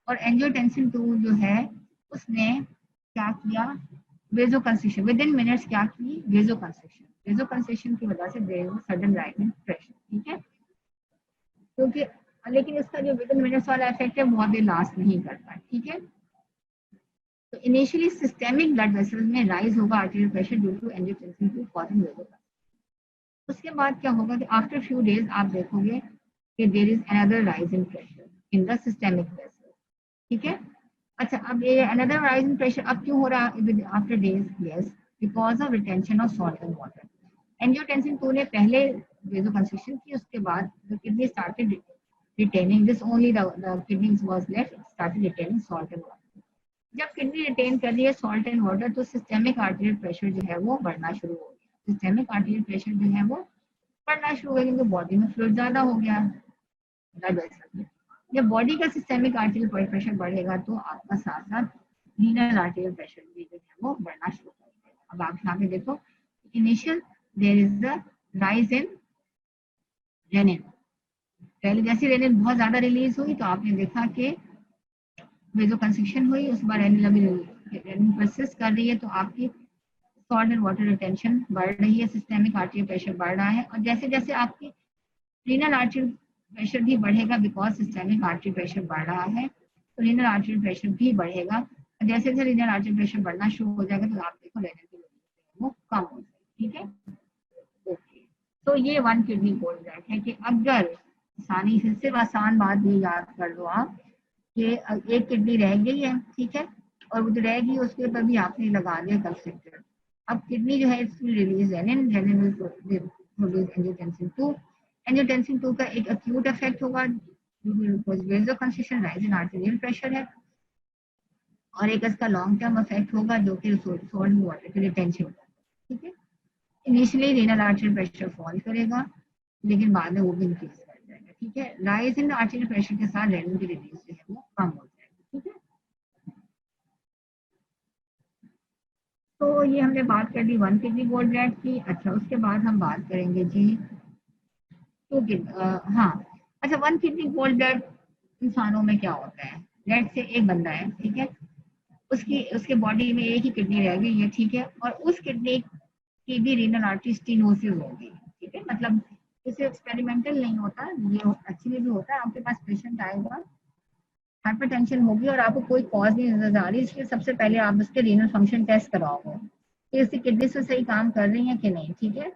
और एंजियोटेंसिन 2 जो है उसने क्या किया, vasoconstriction, within minutes क्या की, वेजो कंस्ट्रिक्शन। वेजो कंस्ट्रिक्शन की वजह से there was sudden rise in pressure, ठीक है। क्योंकि लेकिन इसका जो विद इन मिनट्स वाला इफेक्ट है बहुत देर लास्ट नहीं करता, ठीक है। तो इनिशियली सिस्टेमिक ब्लड वेसल्स में राइज होगा arterial pressure due to angiotensin 2 causing vaso. उसके बाद क्या होगा कि आफ्टर फ्यू डेज आप देखोगे कि there is another rise in pressure in the systemic vessel, ठीक है। अच्छा, अब ये अनदर राइज इन प्रेशर अब क्यों हो रहा है after days, yes, because of retention of salt and water. Angiotensin 2 ने पहले वेजो कंस्ट्रिक्शन की, उसके बाद the kidney started retaining this only the kidneys was left started retaining salt and water। जब किडनी रिटेन कर रही है सॉल्ट एंड वाटर तो सिस्टेमिक आर्टेरियल प्रेशर जो है वो बढ़ना शुरू हो गया। सिस्टेमिक आर्टेरियल प्रेशर जो है वो बढ़ना शुरू हो गया क्योंकि बॉडी में फ्लूइड ज्यादा हो गया ब्लड वेसल में। जब बॉडी का सिस्टेमिक आर्टेरियल प्रेशर बढ़ेगा तो आपका साथ साथ रीनल आर्टेरियल प्रेशर भी जो है वो बढ़ना शुरू कर देगा। अब आप यहाँ पे देखो, initial there is the rise in renin. पहले जैसे रेनिन बहुत ज्यादा रिलीज हुई तो आपने देखा कि वेजो कंस्ट्रिक्शन हुई, उस बार रेनिन अभी रेनिन परसिस्ट कर रही है तो आपकी सॉल्ट एंड वाटर रिटेंशन बढ़ रही है, सिस्टेमिक आर्टेरियल प्रेशर बढ़ रहा है। और जैसे जैसे आपकी रीनल आर्टेरियल प्रेशर भी बढ़ेगा बिकॉज सिस्टेमिक आर्टेरियल प्रेशर बढ़ रहा है, तो रीनल आर्टेरियल प्रेशर भी बढ़ेगा। और जैसे जैसे रीनल आर्टेरियल प्रेशर बढ़ना शुरू हो जाएगा तो आप देखो रेनिन की वो कम हो जाएगी, ठीक है। ओके, तो ये वन किडनी गोल्ड ब्लैड है कि अगर आसानी से, सिर्फ आसान बात ये याद कर लो आप कि एक किडनी रह गई है, ठीक है, और वो जो रह गई उसके ऊपर भी आपने लगा दिया कंस्ट्रक्टर। अब किडनी जो है it's will release renin, renin will produce angiotensin 2। Angiotensin 2 का एक एक्यूट इफेक्ट होगा vasoconstriction, rise in arterial pressure है, और एक इसका लॉन्ग टर्म इफेक्ट होगा जो कि सॉल्ट वाटर की रिटेंशन, ठीक है। Initially renal arterial pressure fall करेगा लेकिन बाद में वो भी इंक्रीज कर जाएगा, ठीक है। राइज इन आर्टेरियल प्रेशर के साथ रेनिन की रिलीज जो है वो कम हो जाएगी, ठीक है। तो ये हमने बात कर ली वन किडनी गोल्ड ब्लैड की। अच्छा, उसके बाद हम बात करेंगे जी टू किडनी, हाँ, अच्छा, वन किडनी गोल्ड ब्लैड इंसानों में क्या होता है। लेट से एक बंदा है, ठीक है, उसकी उसके बॉडी में एक ही किडनी रह गई है, ठीक है, और उस किडनी की भी रीनल आर्टरी स्टेनोसिस हो गई, ठीक है। मतलब इसे एक्सपेरिमेंटल नहीं होता, ये एक्चुअली भी होता है। आपके पास पेशेंट आएगा, हाइपरटेंशन होगी और आपको कोई कॉज नहीं नजर आ रही, इसलिए सबसे पहले आप उसके रीनल फंक्शन टेस्ट कराओगे कि इसकी किडनी से सही काम कर रही है कि नहीं, ठीक है।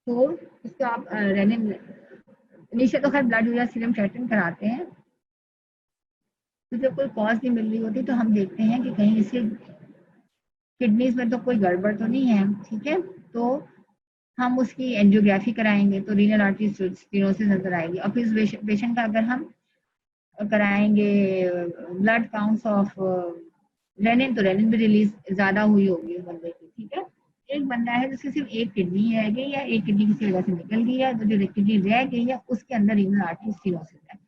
तो इसका आप रेनिन नीचे तो खैर ब्लड या सीरम क्रिएटिनिन कराते हैं, तो जब कोई कॉज नहीं मिल रही होती तो हम देखते हैं कि कहीं इसके किडनीज में तो कोई गड़बड़ तो नहीं है, ठीक है। तो हम उसकी एंजियोग्राफी कराएंगे तो रीनल आर्टरी स्टेनोसिस नजर आएगी। और फिर पेशेंट का अगर हम कराएंगे ब्लड काउंट्स ऑफ रेनिन, तो रेनिन भी रिलीज ज्यादा हुई होगी बंदे की, ठीक है। एक बंदा है जिसकी सिर्फ एक किडनी रह गई है, एक किडनी किसी वजह से निकल गई है, तो जो किडनी रह गई है उसके अंदर रीनल आर्टरी स्टेनोसिस है।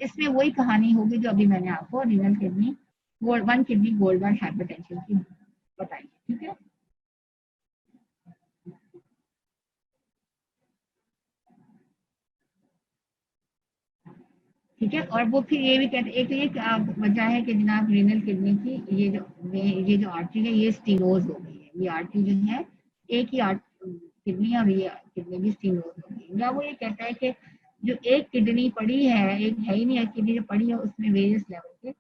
इसमें वही कहानी होगी जो अभी मैंने आपको renal kidney gold one kidney gold blade hypertension की बताई, ठीक है। ठीक है, और वो फिर ये भी कहते, एक ये वजह है कि जनाब रीनल किडनी की ये जो आर्टरी है ये स्टीनोज हो गई है, ये आर्टरी जो है एक ही आठ किडनी और ये किडनी भी स्टीनोज होगी, या वो ये कहता है कि जो एक किडनी पड़ी है, एक है ही नहीं, एक किडनी जो पड़ी है उसमें वेरियस लेवल के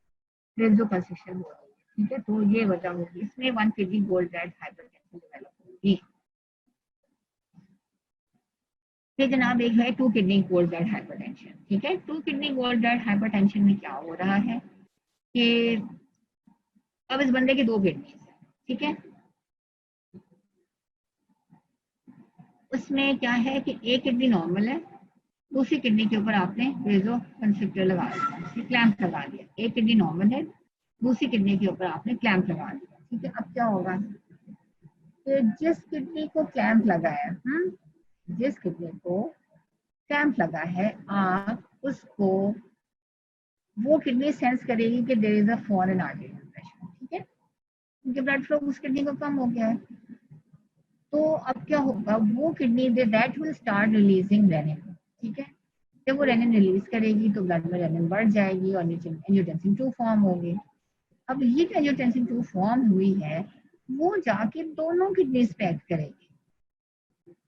रेजो कंस्ट्रक्शन हो रही है, ठीक है। तो ये वजह होगी, इसमें one kidney Goldblatt hypertension develop होगी। फिर जनाब एक है two kidney Goldblatt hypertension, ठीक है। Two kidney Goldblatt hypertension में क्या हो रहा है कि अब इस बंदे की दो किडनी है, ठीक है। उसमें क्या है कि एक किडनी नॉर्मल है, दूसरी किडनी के ऊपर आपने वेजो कंस्ट्रिक्टर लगा दिया, क्लैंप लगा दिया। एक किडनी नॉर्मल है, दूसरी किडनी के ऊपर आपने क्लैंप लगा दिया, ठीक है। अब क्या होगा कि जिस किडनी को क्लैंप लगा है, जिस किडनी को क्लैंप लगा है, आप उसको वो किडनी सेंस करेगी कि there is a fall in artery pressure, ठीक है, क्योंकि ब्लड फ्लो उस किडनी का कम हो गया है। तो अब क्या होगा, वो kidney that will start releasing renin, ठीक है। जब वो रेनिन रिलीज करेगी तो ब्लड में रेनिन बढ़ जाएगी और एंजियोटेंसिन 2 फॉर्म होगी। अब ये जो एंजियोटेंसिन 2 फॉर्म हुई है वो जाके दोनों किडनीज पे एक्ट करेगी,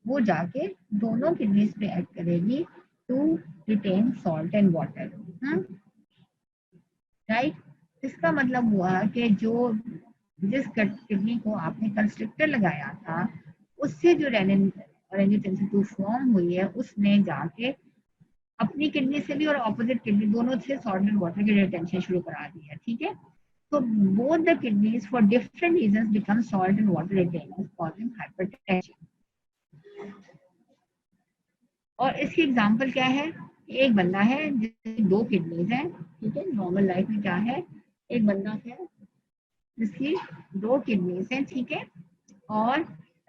वो जाके दोनों किडनीज पे एक्ट करेगी to retain salt and water, right. इसका मतलब हुआ कि जो जिस किडनी को आपने कंस्ट्रिक्टर लगाया था उससे जो रेनिन और एंजियोटेंसिन 2 फॉर्म हुई है उसने जाके अपनी किडनी से भी और ऑपोजिट किडनी दोनों से सॉल्ट एंड वाटर की रिटेंशन शुरू करा दी है, ठीक है। तो both the kidneys for different reasons become salt and water retainers causing hypertension. और इसकी एग्जांपल क्या है, एक बंदा है जिसकी दो किडनीज हैं, ठीक है। नॉर्मल लाइफ में क्या है, एक बंदा है जिसकी दो किडनीज हैं, ठीक है, और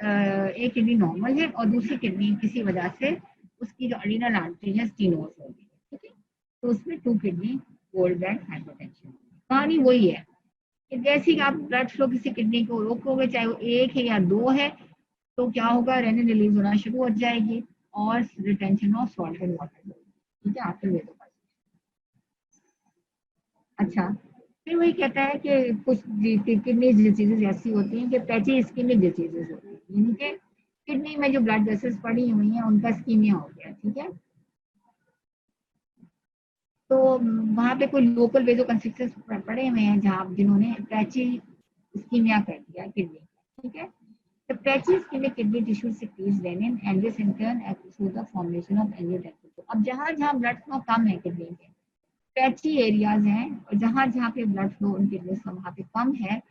एक किडनी नॉर्मल है और दूसरी किडनी किसी वजह से उसकी जो अरीनल आर्टरी है स्टीनोज हो गई, ठीक है। तो उसमें two kidney Goldblatt hypertension. कहानी वही है कि जैसे ही आप ब्लड फ्लो किसी किडनी को रोकोगे, चाहे वो एक है या दो है, तो क्या होगा, रेनिन रिलीज होना शुरू हो जाएगी और retention of salt and water, ठीक है, आफ्टर वेदो। अच्छा, फिर वही कहता है कि कुछ किडनी डिजीजेज ऐसी होती हैं कि पैची इस्कीमिक डिजीजेज होती हैं, यानी कि किडनी में जो ब्लड वेसल्स पड़ी हुई हैं उनका स्कीमिया हो गया, ठीक है। तो वहाँ पे कोई लोकल वेजो कंस्ट्रिक्टर्स पड़े हुए हैं जहाँ जिन्होंने पैची स्कीमिया कर दिया किडनी, ठीक है। The patchy ischemic kidney tissue secretes renin and this in turn acts through the formation of angiotensin। अब जहाँ जहाँ ब्लड फ्लो कम है किडनी के, पैची एरियाज हैं, और जहाँ जहाँ पे ब्लड फ्लो उन किडनी का वहाँ पे कम है,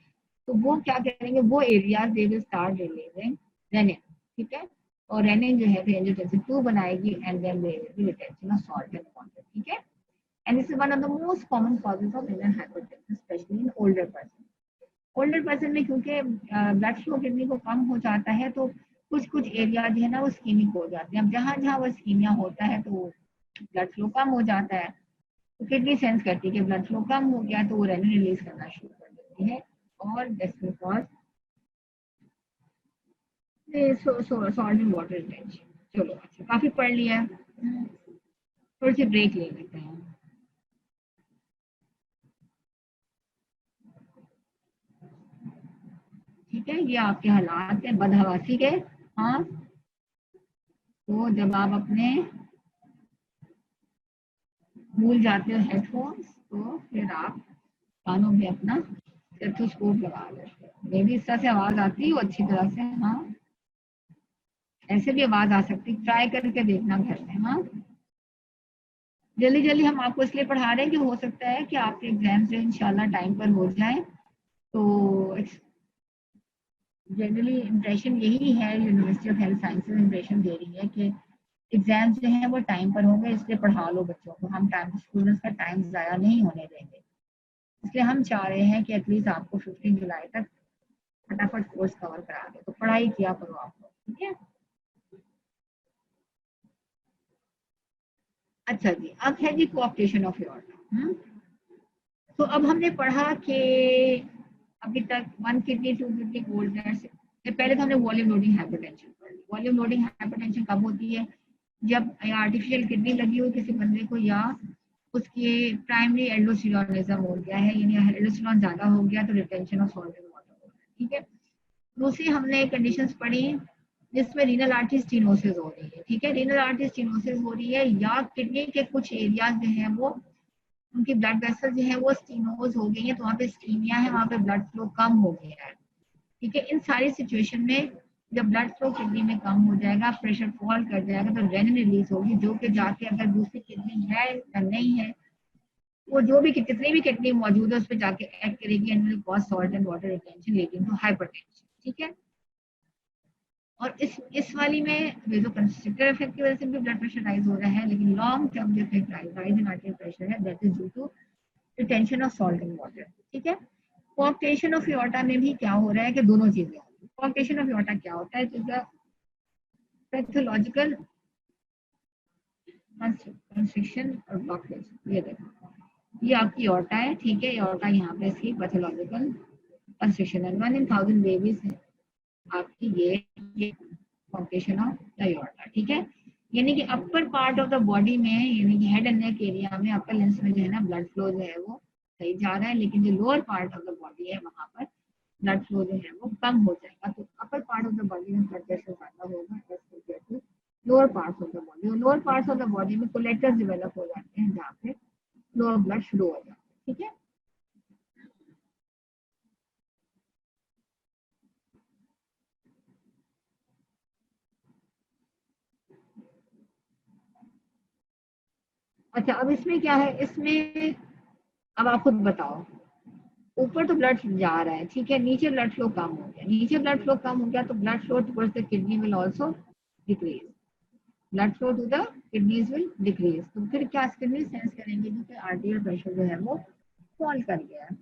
तो वो क्या करेंगे, वो areas they will start releasing renin, ठीक है। और रेनिन जो है एंजियोटेंसिन 2 बनाएगी and then there will be retention of salt and water, ठीक है। And this is one of the most common causes of renal hypertension especially in older person. Older person में क्योंकि ब्लड फ्लो किडनी को कम हो जाता है तो कुछ कुछ एरिया जो है ना वो स्कीमिक हो जाते हैं। अब जहाँ जहाँ वो स्कीमिया होता है तो ब्लड फ्लो कम हो जाता है, तो किडनी सेंस करती है कि ब्लड फ्लो कम हो गया तो वो रेनिन रिलीज करना शुरू कर देती है और that's because salt and water retention. चलो अच्छा, काफी पढ़ लिया, थोड़ी सी ब्रेक ले लेते हैं। ठीक है, ये आपके हालात है बदहवासी के। हाँ, तो जब आप अपने भूल जाते हो हेडफोन्स तो फिर आप कानों में अपना स्टेथोस्कोप लगा लेते हो। मे भी इस तरह से आवाज आती हो अच्छी तरह से, हाँ, ऐसे भी आवाज आ सकती, ट्राई करके देखना घर में। हाँ, जल्दी जल्दी हम आपको इसलिए पढ़ा रहे हैं कि हो सकता है कि आपके एग्जाम जो इंशाल्लाह टाइम पर हो जाए। तो जनरली इम्प्रेशन यही है, university of health sciences impression दे रही है कि एग्जाम जो है वो टाइम पर होंगे, इसलिए पढ़ा लो बच्चों को, हम टाइम स्टूडेंट्स का टाइम ज़ाया नहीं होने देंगे। इसलिए हम चाह रहे हैं कि एटलीस्ट आपको 15 जुलाई तक फटाफट कोर्स कवर करा दे, तो पढ़ाई किया करो आप लोग, ठीक है। अच्छा जी, अब है जी कोऑप्टेशन ऑफ योर। तो अब हमने पढ़ा कि अभी तक one kidney two kidney Goldblatt से पहले तो हमने वॉल्यूम लोडिंग हाइपरटेंशन पढ़ ली। वॉल्यूम लोडिंग हाइपरटेंशन कब होती है, जब आर्टिफिशियल किडनी लगी हो किसी बंदे को या उसकी प्राइमरी एल्डोस्टेरोनिज्म हो गया है, यानी एल्डोस्टेरोन ज्यादा हो गया तो retention of salt and water हो गया, ठीक है। दूसरी हमने कंडीशंस पढ़ी जिसमें रीनल आर्टरी स्टेनोसिस हो रही है, ठीक है, रीनल आर्टरी स्टेनोसिस हो रही है या किडनी के कुछ एरियाज जो है वो उनकी ब्लड वेसल जो है वो स्टीनोज हो गई है, तो वहाँ पे स्टीमिया है, वहाँ पे ब्लड फ्लो कम हो गया है, ठीक है। इन सारी सिचुएशन में जब ब्लड फ्लो किडनी में कम हो जाएगा, प्रेशर फॉल कर जाएगा, तो रेनिन रिलीज होगी, जो कि जाके अगर दूसरी किडनी है या नहीं है, वो जो भी कितनी भी किडनी मौजूद है उस पर जाके एक्ट करेगी and will cause salt and water retention leading to hypertension, ठीक है। और इस वाली में वेसोकंस्ट्रिक्टर इफेक्ट की वजह से भी ब्लड प्रेशर राइज हो रहा है, लेकिन लॉन्ग टर्म जो effect rise in arterial pressure है that is due to retention of salt in water, ठीक है। कोऑक्टेशन ऑफ एओर्टा में भी क्या हो रहा है कि दोनों चीजें होंगी। कोऑक्टेशन ऑफ एओर्टा क्या होता है, तो पैथोलॉजिकल कंस्ट्रिक्शन और ब्लॉकेज, ये देखो ये आपकी एओर्टा है, ठीक है, एओर्टा यहाँ पे इसकी पैथोलॉजिकल कंस्ट्रिक्शन है, 1 in 1000 बेबीज है आपकी ये कोऑक्टेशन ऑफ द एओर्टा, ठीक है। यानी कि अपर पार्ट ऑफ द बॉडी में, यानी कि हेड एंड नेक एरिया में, अपर लेंस में जो है ना ब्लड फ्लो जो है वो सही जा रहा है, लेकिन जो lower part of the body है वहां पर ब्लड फ्लो जो है वो कम हो जाएगा, तो upper part of the body में ब्लड प्रेशर ज्यादा होगा as compared to lower parts of the body. और lower parts of the body में कोलेक्टर्स डेवलप हो जाते हैं जहाँ पे लोअर ब्लड शुरू हो जाता है, ठीक है। अच्छा, अब इसमें क्या है, इसमें अब आप खुद बताओ, ऊपर तो ब्लड जा रहा है, ठीक है, नीचे ब्लड फ्लो कम हो गया, नीचे ब्लड फ्लो कम हो गया तो blood flow towards the kidney will also decrease, blood flow to the kidneys will decrease, तो फिर क्या किडनी सेंस करेंगे कि आर्teriयल प्रेशर जो है वो फॉल कर गया है,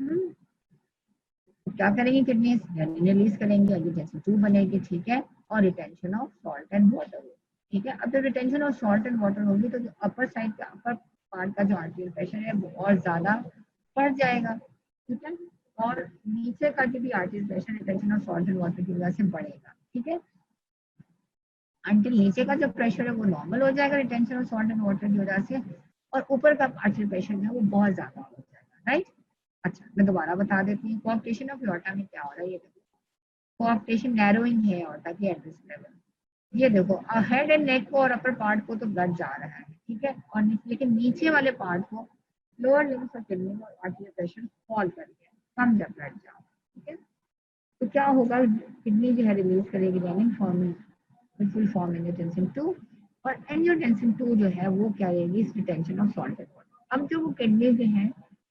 तो क्या करेंगे, किडनी रिलीज करेंगे, एंजियोटेंसिन 2 बनेगी, ठीक है, और retention of salt and water, ठीक है। अब जब retention of salt and water होगी तो जो अपर साइड का अपर पार्ट का जो आर्teriयल प्रेशर है वो और ज्यादा बढ़ जाएगा, ठीक है, और नीचे का जो भी arterial pressure retention of salt and water की वजह से बढ़ेगा, ठीक है, अंटिल नीचे का जो प्रेशर है वो नॉर्मल हो जाएगा retention of salt and water की वजह से, और ऊपर का आर्teriयल प्रेशर जो है वो बहुत ज्यादा हो जाएगा, राइट। अच्छा, मैं दोबारा बता देती हूँ कोऑक्टेशन ऑफ एओर्टा में क्या हो रहा है, ये देखो कोऑक्टेशन नैरोइंग है एओर्टा की एट दिस लेवल, ये देखो हेड एंड नेक को और अपर पार्ट को तो ब्लड जा रहा है, ठीक है, और लेकिन नीचे वाले पार्ट को लोअर लिम्स और किडनी में आर्teriयल प्रेशर फॉल कर गया, कम जब ब्लड जा रहा है, ठीक है। तो क्या होगा, किडनी जो है रिलीज करेगी रेनिन फॉर्म में, which will form angiotensin 2, और angiotensin 2 जो है वो क्या रहेगी, इस retention of salt and water. अब जो वो किडनी जो है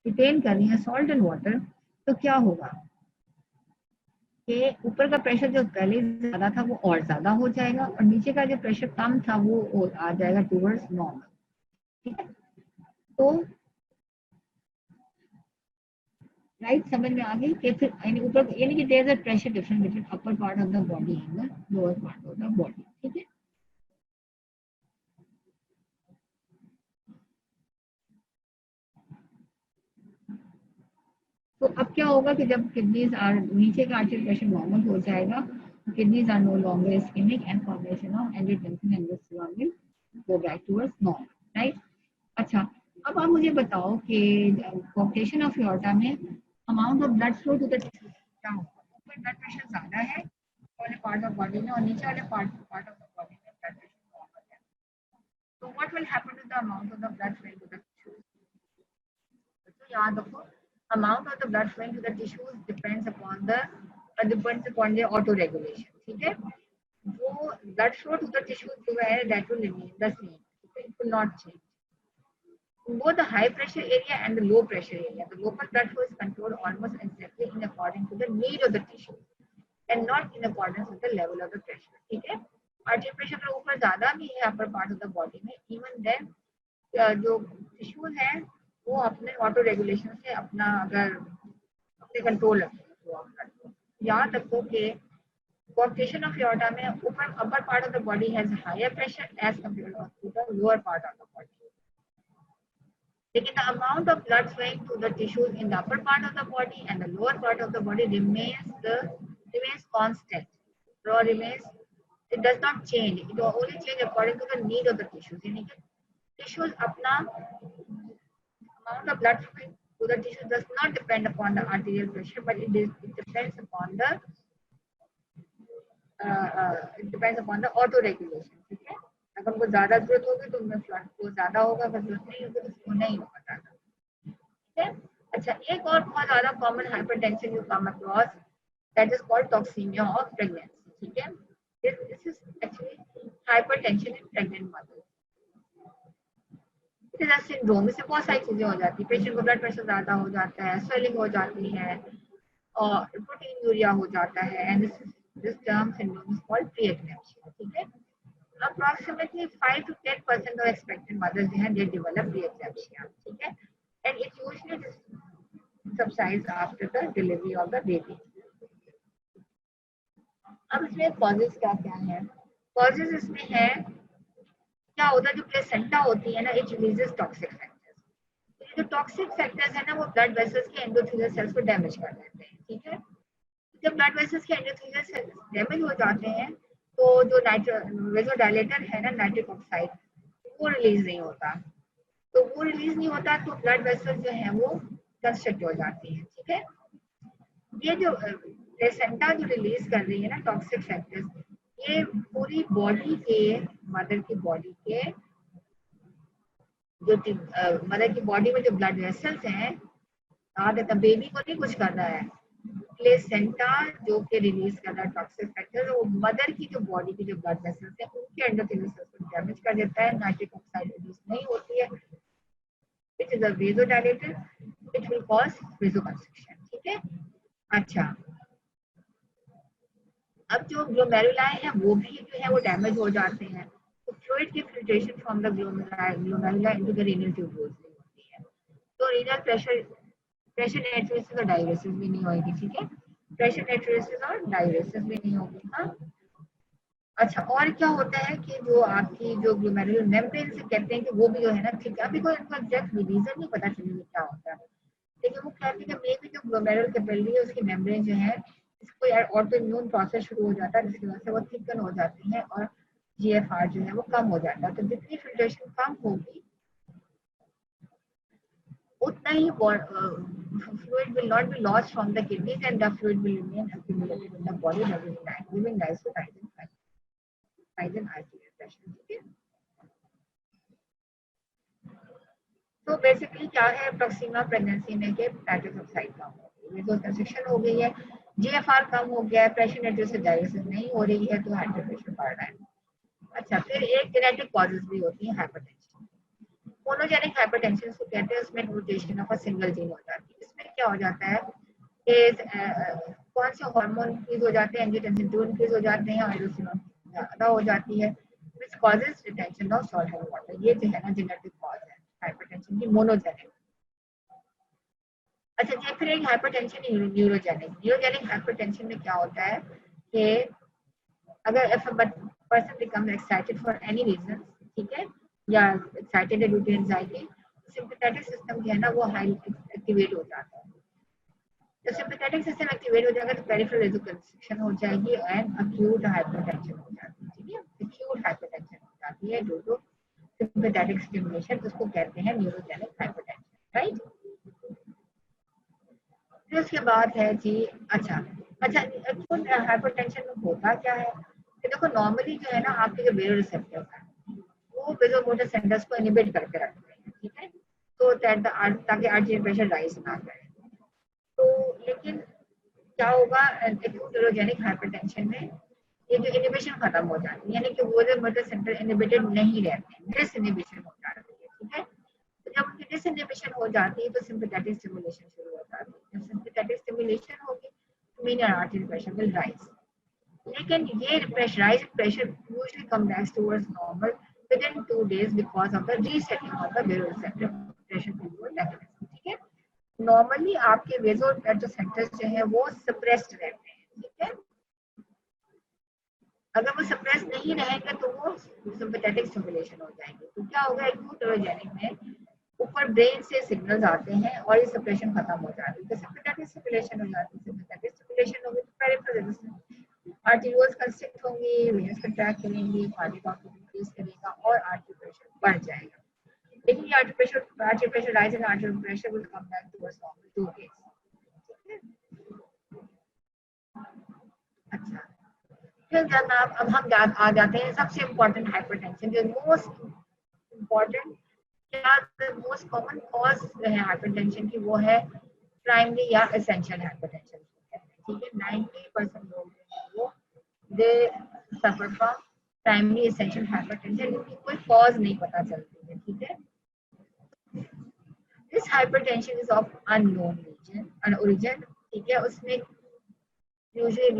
रिटेन कर रही है सॉल्ट एंड वाटर, तो क्या होगा कि ऊपर का प्रेशर जो पहले ज्यादा था वो और ज्यादा हो जाएगा, और नीचे का जो प्रेशर कम था वो आ जाएगा टूवर्ड्स नॉर्मल, ठीक है। तो राइट, समझ में आ गई कि फिर यानी ऊपर यानी कि there is a pressure difference between upper part of the body and the lower part of the body, ठीक है। तो अब क्या होगा कि जब किडनीज आर नीचे का आर्टियल प्रेशर नॉर्मल हो जाएगा, kidneys are no longer ischaemic and formation of angiotensin and angiosperm will go back towards normal, right. अच्छा, अब आप मुझे बताओ कि कोऑक्टेशन ऑफ एओर्टा में amount of blood flow to the क्या होगा, ऊपर ब्लड प्रेशर ज्यादा है वाले पार्ट ऑफ बॉडी में और नीचे वाले पार्ट ऑफ द बॉडी में ब्लड प्रेशर नॉर्मल है, तो what will happen to the amount of the blood flow to the tissues, तो याद रखो amount of the blood flowing to the tissues depends upon the auto regulation, ठीक है। वो blood flow to the tissues जो है that will remain the same, it will not change. Both the high pressure area and the low pressure area, the local blood flow is controlled almost exactly in accordance to the need of the tissue and not in accordance with the level of the pressure, ठीक है। आर्टियल pressure अगर ऊपर ज्यादा भी है अपर part of the body में, even then जो tissues है वो अपने ऑटो रेगुलेशन से अपना अगर अपने कंट्रोल रखें तो याद रखो कि कोऑक्टेशन ऑफ एओर्टा में ऊपर upper part of the body has higher pressure as compared to the lower part of the body, लेकिन the amount of blood flowing to the tissues in the upper part of the body and the lower part of the body remains constant, or remains, it does not change, it will only change according to the need of the tissues, यानी कि tissues अपना amount of blood flowing to the tissue does not depend upon the arterial pressure, but it depends upon the it depends upon the auto regulation, ठीक है। अगर उनको ज्यादा जरूरत होगी तो उनमें फ्लड फ्लो ज्यादा होगा, अगर जरूरत नहीं होगी तो फ्लो नहीं होगा ज्यादा, ठीक है। अच्छा, एक और बहुत ज्यादा common hypertension you come across, that is called toxaemia of pregnancy, ठीक है। This is actually hypertension in pregnant mother. It is a syndrome, इससे बहुत सारी चीजें हो जाती है, पेशेंट को ब्लड प्रेशर ज्यादा हो जाता है, स्वेलिंग हो जाती है और प्रोटीन यूरिया हो जाता है, and this term syndrome is called preeclampsia, ठीक है। Approximately 5 to 10% of expectant mothers they develop pre-eclampsia, ठीक है, and it usually subsides after the delivery of the baby. अब इसमें causes क्या क्या है? Causes इसमें है, क्या होता है, जो प्लेसेंटा होती है ना, it releases toxic factors। जो टॉक्सिक फैक्टर्स है ना, वो ब्लड वेसल्स के एंडोथेलियल सेल्स को डैमेज कर देते हैं, ठीक है। जब ब्लड वेसल्स के एंडोथेलियल सेल्स डैमेज हो जाते हैं तो जो वेसोडायलेटर है ना, नाइट्रिक ऑक्साइड, वो रिलीज नहीं होता, तो वो रिलीज नहीं होता तो ब्लड वेसल्स जो है वो कंस्ट्रिक्ट हो जाती है, ठीक है। ये जो प्लेसेंटा जो रिलीज कर रही है ना टॉक्सिक फैक्टर्स, ये पूरी बॉडी के, मदर की बॉडी के, जो मदर की बॉडी में जो ब्लड वेसल्स हैं, बेबी को नहीं कुछ कर रहा है, प्लेसेंटा जो कि रिलीज कर रहा है टॉक्सिक फैक्टर, वो मदर की जो बॉडी की जो ब्लड वेसल्स है उनके एंडोथेलियल सेल्स को डैमेज कर देता है, नाइट्रिक ऑक्साइड रिलीज नहीं होती है, which is a वेसोडायलेटर, it will cause vasoconstriction, ठीक है। अच्छा, अब जो ग्लोमेरुलाई है वो भी जो है वो डैमेज हो जाते हैं, तो फ्लूइड की filtration from the glomeruli into the renal tubules नहीं होती है, तो रीनल प्रेशर नेट्रोसिस और डायरेसिस भी नहीं होगी, ठीक है, प्रेशर नेट्रोसिस और डायरेसिस भी नहीं होगी, हाँ। अच्छा, और क्या होता है कि जो आपकी जो ग्लोमेरुलर मेम्ब्रेन से कहते हैं कि वो भी जो है ना, ठीक है, अभी कोई इनका एग्जैक्ट रीजन नहीं पता चलेगा क्या होता है, लेकिन वो कहते हैं कि मे भी जो ग्लोमेरुलर कैपिलरी है उसकी मेम्ब्रेन जो है, इसको यार ऑटो इम्यून प्रोसेस शुरू हो जाता है, जिसकी वजह से वो थिकन हो जाती है और जीएफआर जो है वो कम हो जाता है, तो जितनी फिल्ट्रेशन कम होगी उतना ही fluid will not be lost from the kidneys and the fluid will remain accumulated in the body giving rise to rising arterial pressure, ठीक है। तो बेसिकली क्या है टॉक्सिमा प्रेगनेंसी में के नाइट्रिक ऑक्साइड कम हो गई है, वेसोकंस्ट्रिक्शन हो गई है, जीएफआर कम हो गया है, प्रेशर नेट्रोसिस डायलिसिस नहीं हो रही है, तो हार्ट प्रेशर बढ़ रहा है। अच्छा, फिर एक जेनेटिक कॉजेज भी होती है हाइपरटेंशन, मोनोजेनिक हाइपरटेंशन को कहते हैं, उसमें mutation of a single gene हो जाती है। इसमें क्या हो जाता है कि कौन से हार्मोन इंक्रीज हो जाते हैं, एंजियोटेंसिन 2 इंक्रीज हो जाते हैं, आइसोसिन ज्यादा हो जाती है, which causes retention of salt and water. ये जो है ना जेनेटिक कॉज है हाइपरटेंशन की, मोनोजेनिक। अच्छा जी, फिर एक हाइपरटेंशन न्यूरोजेनिक। न्यूरोजेनिक हाइपरटेंशन में क्या होता है कि अगर if a person becomes excited for any reason, ठीक है, या excited due to anxiety, sympathetic system जो है ना वो हाई एक्टिवेट हो जाता है। जब सिंपैथेटिक सिस्टम एक्टिवेट हो जाएगा तो पेरिफेरल वेसोकंस्ट्रिक्शन हो जाएगी एंड अक्यूट हाइपरटेंशन हो जाती है, ठीक है, अक्यूट हाइपरटेंशन हो जाती है ड्यू टू सिंपैथेटिक स्टिमुलेशन, उसको कहते हैं न्यूरोजेनिक हाइपरटेंशन, राइट। फिर उसके बाद है जी, अच्छा हाइपरटेंशन में होता क्या है कि देखो नॉर्मली जो है ना आपके जो वेरो रिसेप्टर्स हैं वो वेसोमोटर सेंटर्स को इनहिबिट करके रखते हैं, ठीक है, तो ताकि आर्टरी प्रेशर राइज ना करे। तो लेकिन क्या होगा एक्यूट न्यूरोजेनिक हाइपरटेंशन में ये जो इनहिबिशन खत्म हो जाती है, यानी कि वो जो मोटर सेंटर इनहिबिटेड नहीं रहते, डिस इनहिबिशन हो जाती है, ठीक है। तो जब उनकी डिस इनहिबिशन हो जाती है तो सिंपैथेटिक स्टिमुलेशन शुरू हो जाती है, जब सिंपैथेटिक स्टिमुलेशन होगी तो mean artery pressure will rise, लेकिन ये pressurised pressure usually come back towards normal within 2 days because of the resetting of the vasoreceptor pressure control mechanism, ठीक है। नॉर्मली आपके वेसोरेसेप्टर सेंटर्स जो है वो सप्रेस्ड रहते हैं, ठीक है, अगर वो सप्रेस नहीं रहेंगे तो वो सिंपैथेटिक स्टिमुलेशन हो जाएंगे, तो क्या होगा एक्यूट न्यूरोजेनिक में ऊपर ब्रेन से सिग्नल्स आते हैं और ये सप्रेशन खत्म हो जाती है, तो सिंपैथेटिक स्टिमुलेशन हो जाती है, सिंपैथेटिक स्टिमुलेशन होगी तो पेरिफेरल रेजिस्टेंस आर्टरीज कंस्ट्रिक्ट होंगी, वेन्स कंट्रैक्ट करेंगी, कार्डियक आउटपुट इंक्रीज करेगा और आर्टरी प्रेशर बढ़ जाएगा, लेकिन ये artery pressure rise and artery pressure will come back towards normal 2 days, ठीक है। अच्छा, फिर जनाब अब हम आ जाते हैं सबसे इम्पोर्टेंट हाइपरटेंशन, जो मोस्ट इम्पोर्टेंट, क्या मोस्ट कॉमन कॉज है हाइपरटेंशन की, वो है प्राइमरी या एसेंशियल हाइपरटेंशन। ठीक है, 90% लोग हैं वो they suffer from primary essential hypertension, जिनकी कोई कॉज नहीं पता चलती है। ठीक है, this hypertension is of unknown origin. ठीक है, उसमें यूजुअली किन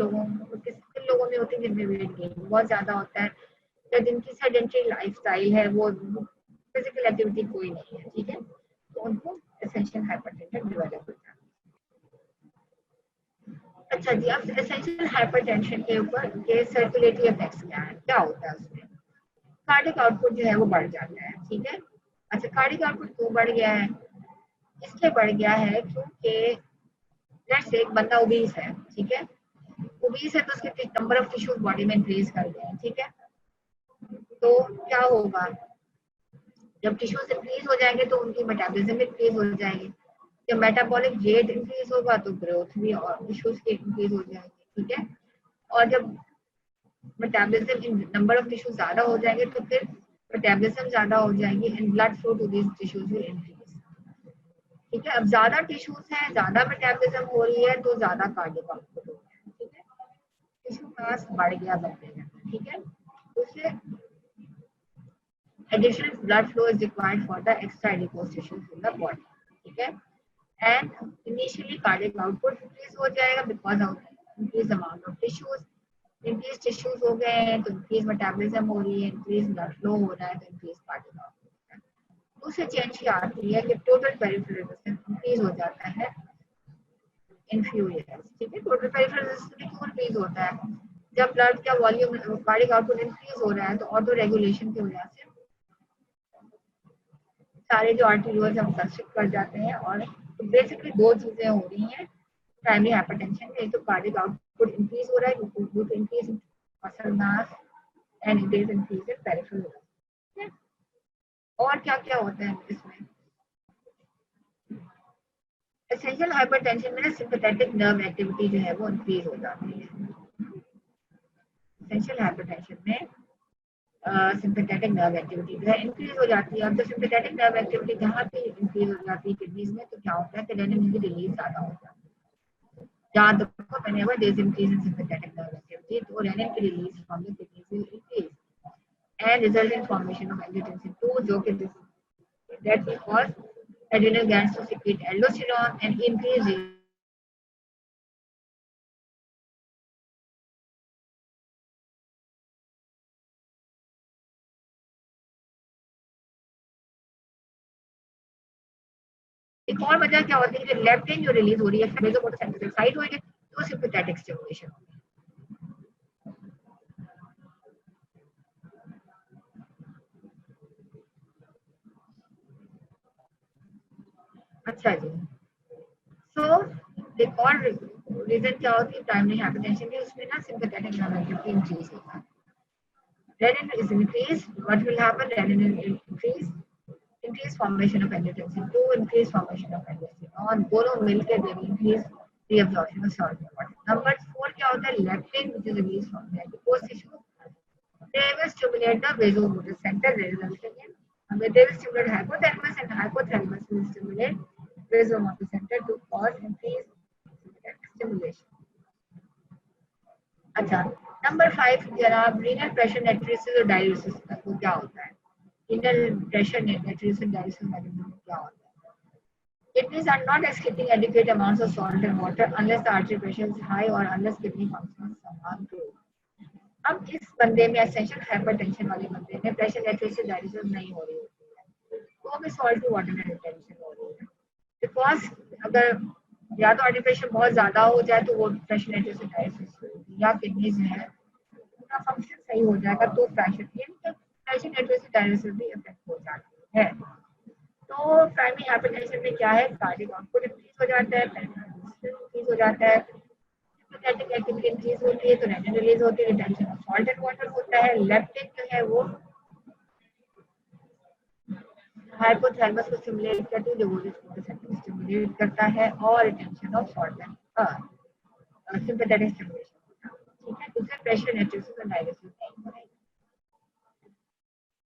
लोगों में होती है जिनमें वेट गेन बहुत ज्यादा होता है, या जिनकी सेडेंटरी लाइफस्टाइल है, वो फिजिकल एक्टिविटी कोई नहीं है। ठीक है, तो उनको एसेंशियल हाइपरटेंशन डेवलप हो जाता है। अच्छा जी, अब एसेंशियल हाइपरटेंशन के ऊपर के सर्कुलेटरी इफेक्ट्स क्या है, क्या होता है उसमें? कार्डिक आउटपुट जो है वो बढ़ जाता है। ठीक है, अच्छा कार्डिक आउटपुट क्यों बढ़ गया है? इसलिए बढ़ गया है क्योंकि लेट्स से एक बंदा ओबीस है। ठीक है, ओबीस है तो उसके नंबर ऑफ टिश्यूज बॉडी में इंक्रीज कर गए हैं। ठीक है, तो क्या होगा, जब टिश्यूज इंक्रीज हो जाएंगे तो उनकी मेटाबॉलिज्म इंक्रीज हो जाएगी। जब मेटाबॉलिक रेट इंक्रीज होगा तो ग्रोथ भी और टिश्यूज की इंक्रीज हो जाएगी। ठीक है, और जब मेटाबॉलिज्म नंबर ऑफ टिश्यूज ज्यादा हो जाएंगे तो फिर मेटाबॉलिज्म ज्यादा हो जाएगी and blood flow to this tissues will increase. ठीक है, अब ज्यादा टिश्यूज है, ज्यादा मेटाबॉलिज्म हो रही है तो ज्यादा कार्डियक आउटपुट हो रहा है। ठीक है, टिश्यू मास बढ़ गया बनने का। ठीक है, उससे additional blood flow is required for the extra adipose tissues in the body. ठीक है, and initially cardiac output increase हो जाएगा because of increased amount of tissues. increased tissues हो गए हैं तो increased metabolism हो रही है, increased blood flow हो रहा है तो increased cardiac output। दूसरी चेंज क्या आती है कि टोटल पेरिफेरल रेजिस्टेंस इंक्रीज हो जाता है इन फ्यू ईयर्स। ठीक है, टोटल पेरिफेरल रेजिस्टेंस क्यों इंक्रीज होता है? जब ब्लड का वॉल्यूम कार्डियक आउटपुट इंक्रीज हो रहा है तो ऑटो रेगुलेशन की वजह से सारे जो आर्टेरियोल्स हम कंस्ट्रिक्ट कर जाते हैं, और बेसिकली दो चीजें हो रही हैं प्राइमरी हाइपरटेंशन में। एक तो कार्डियक आउटपुट इंक्रीज हो रहा है due to increase in muscle mass and it is increase in peripheral. ठीक है, और क्या क्या होता है इसमें? एसेंशियल हाइपरटेंशन में सिंपैथेटिक नर्व एक्टिविटी जो है वो इंक्रीज हो जाती है। एसेंशियल हाइपरटेंशन में सिंपैथेटिक नर्व एक्टिविटी जो है इंक्रीज हो जाती है। अब जब सिंपैथेटिक नर्व एक्टिविटी जहाँ पे इंक्रीज हो जाती है किडनीज में, तो क्या होता है कि रेनिन की रिलीज ज्यादा हो जाती है। याद रखो, whenever there is increase in sympathetic nerve activity, तो renin की release from the kidneys will increase and result in formation of angiotensin 2, जो कि that will cause adrenal glands to secrete aldosterone and increase एक और वजह क्या होती है कि लेप्टिन जो रिलीज हो रही है वेसोमोटर साइड हो रही है तो सिंपैथेटिक स्टिमुलेशन होती है। अच्छा जी, सो एक और रीजन क्या होती है प्राइमरी हाइपरटेंशन की, उसमें ना सिंपैथेटिक नर्व एक्टिविटी इंक्रीज होता है। renin is increased, what will happen? Renin will increase formation of angiotensin 2, increase formation of aldosterone, दोनों मिलकर they will increase reabsorption of salt and water. Number 4 क्या होता है? leptin, which is released from the adipose tissue, they will stimulate the vasomotor center, resulting in they will stimulate hypothalamus, and hypothalamus will stimulate vasomotor center to cause increased stimulation. अच्छा, number 5 जनाब renal pressure नेट्रिसिस और dialysis का तो क्या होता है? Renal pressure नेट्रिसिस dialysis mechanism क्या होता है? Kidneys are not excreting adequate amounts of salt and water unless the artery pressure is high or unless kidney functions are good. अब इस बंदे में एसेंशियल हाइपरटेंशन वाले बंदे में प्रेशर नेट्रिसिस डायलिसिस नहीं हो रही होती है, तो भी सॉल्ट टू वाटर में रिटेंशन हो रही है। बिकॉज अगर या तो आर्टरी प्रेशर बहुत ज्यादा हो जाए तो वो प्रेशर नेट्रिसिस डायलिसिस होगी, या किडनीज है उनका फंक्शन सही हो जाएगा तो प्रेशर नेट्रिसिस डायलिसिस भी इफेक्ट हो जाती है। तो प्राइमरी हाइपरटेंशन में क्या है? कार्डियक आउटपुट इंक्रीज हो जाता है, इंक्रीज हो जाता है, सिंपैथेटिक एक्टिविटी इंक्रीज होती है तो रेनिन रिलीज होती है, retention of salt and water होता है, लेप्टिन जो है वो हाइपोथैलेमस को स्टिमुलेट करती है जो वेसोमोटर सेंटर को स्टिमुलेट करता है, और retention of salt and sympathetic stimulation. ठीक है, उससे प्रेशर नेट्रोसिस और डायलिसिस नहीं हो रही।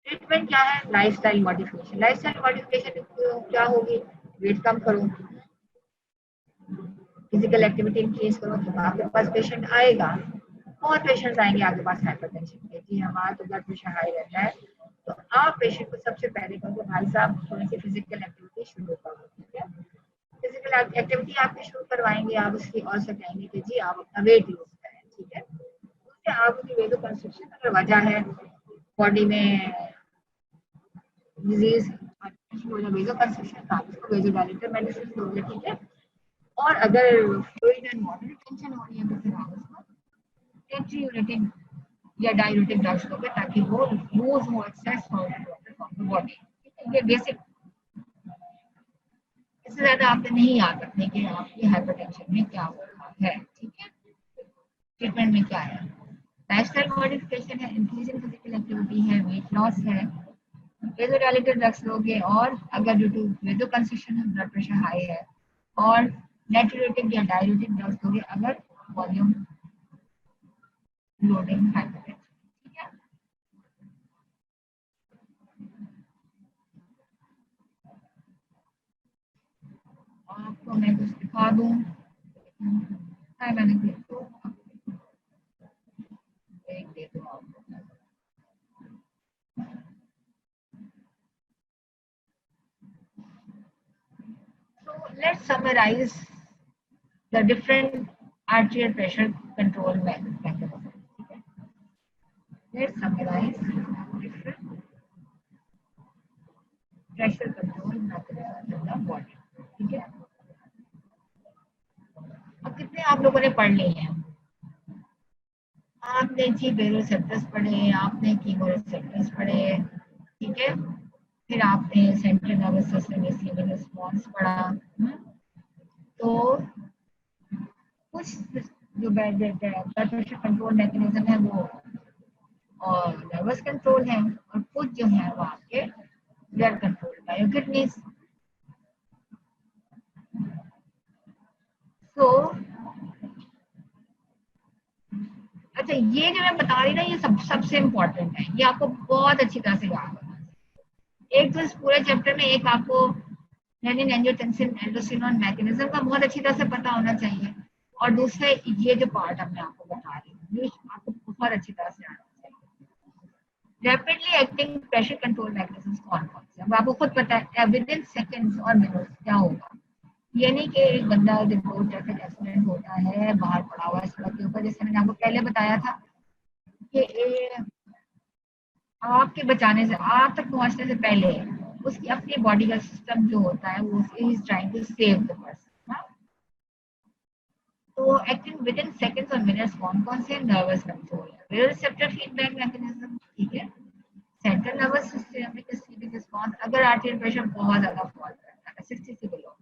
ट्रीटमेंट क्या है? Lifestyle modification. लाइफस्टाइल मॉडिफिकेशन क्या होगी? वेट कम करो, फिजिकल एक्टिविटी इंक्रीज करो, तो आपके पास पेशेंट आएगा। और पेशेंट्स आएंगे आपके पास हाइपरटेंशन के, जी हमारा तो ब्लड प्रेशर हाई रहता है, तो आप पेशेंट को सबसे पहले कहोगे भाई साहब थोड़ी सी फिजिकल एक्टिविटी शुरू करो, ठीक है? फिजिकल एक्टिविटी आपकी शुरू करवाएंगे, आप उसकी और से कहेंगे कि जी आप अपना वेट लूज करें, ठीक है? उससे आप उसकी वेजो कंस्ट्रक्शन अगर वजह है बॉडी में डिजीज वेजो कंस्ट्रक्शन का, आप उसको वेजो डायलेटर मेडिसिन दोगे, ठीक है? और अगर फ्लूइड एंड वाटर रिटेंशन हो रही है तो फिर आप उसको एंटीयूरेटिक या डाययूरेटिक ड्रग्स दोगे ताकि वो लूज हो एक्सेस हो वाटर फ्रॉम द बॉडी। ये बेसिक, इससे ज्यादा आपने नहीं याद रखने के आपकी हाइपरटेंशन में क्या हो रहा है, ठीक है? ट्रीटमेंट में क्या है? लाइफस्टाइल मॉडिफिकेशन है, इंक्रीजिंग फिजिकल एक्टिविटी है, वेट लॉस है, वेजोडाइलेटर ड्रग्स लोगे, और अगर due to vasoconstriction blood pressure high है, और नेट्रोलिटिक या डाययूरेटिक ड्रग्स लोगे अगर वॉल्यूम लोडिंग हाइपरटेंशन, ठीक है? आपको मैं कुछ दिखा दूं, है मैंने तो एक दे दूं आपको। So let's summarize the different arterial pressure control mechanisms. Okay? Let's summarize different pressure control mechanisms in the body. ठीक है? अब कितने आप लोगों ने पढ़ लिए हैं? आपने जी बेरोसेप्टर्स पढ़े, आपने कीमोरेसेप्टर्स पढ़े, ठीक है? फिर आपने central nervous system receiving response पढ़ा। तो कुछ जो ब्लड प्रेशर कंट्रोल मैकेनिज्म है वो और नर्वस कंट्रोल है, और कुछ जो है वो आपके ब्लड कंट्रोल बायो किडनीज। तो अच्छा, ये जो मैं बता रही ना ये सबसे इम्पोर्टेंट है, ये आपको बहुत अच्छी तरह से याद होना है। एक तो इस पूरे चैप्टर में एक आपको रेनिन एंजियोटेंसिन एल्डोस्टेरोन मैकेनिज्म का बहुत अच्छी तरह से पता होना चाहिए, और दूसरे ये जो पार्ट अब मैं आपको बता रही हूँ ये आपको बहुत अच्छी तरह से आना चाहिए। Rapidly acting pressure control mechanism कौन कौन से? अब आपको खुद पता है विद इन सेकेंड्स और मिनट्स क्या होगा। ये नहीं कि एक बंदा रोड ट्रैफिक एक्सीडेंट होता है, बाहर पड़ा हुआ है सड़क के ऊपर, जैसे मैंने आपको पहले बताया था कि आपके बचाने से, आप तक पहुंचने से पहले उसकी अपनी बॉडी का सिस्टम जो होता है वो is trying to save the person. तो एक्टिंग विद इन सेकंड्स और मिनट्स कौन कौन से? नर्वस कंट्रोल है, रिसेप्टर फीडबैक मैकेनिज्म, ठीक है? सेंट्रल नर्वस सिस्टम में रिस्पॉन्स अगर आर्टेरियल प्रेशर बहुत ज्यादा फॉल करता है 60 से बिलो,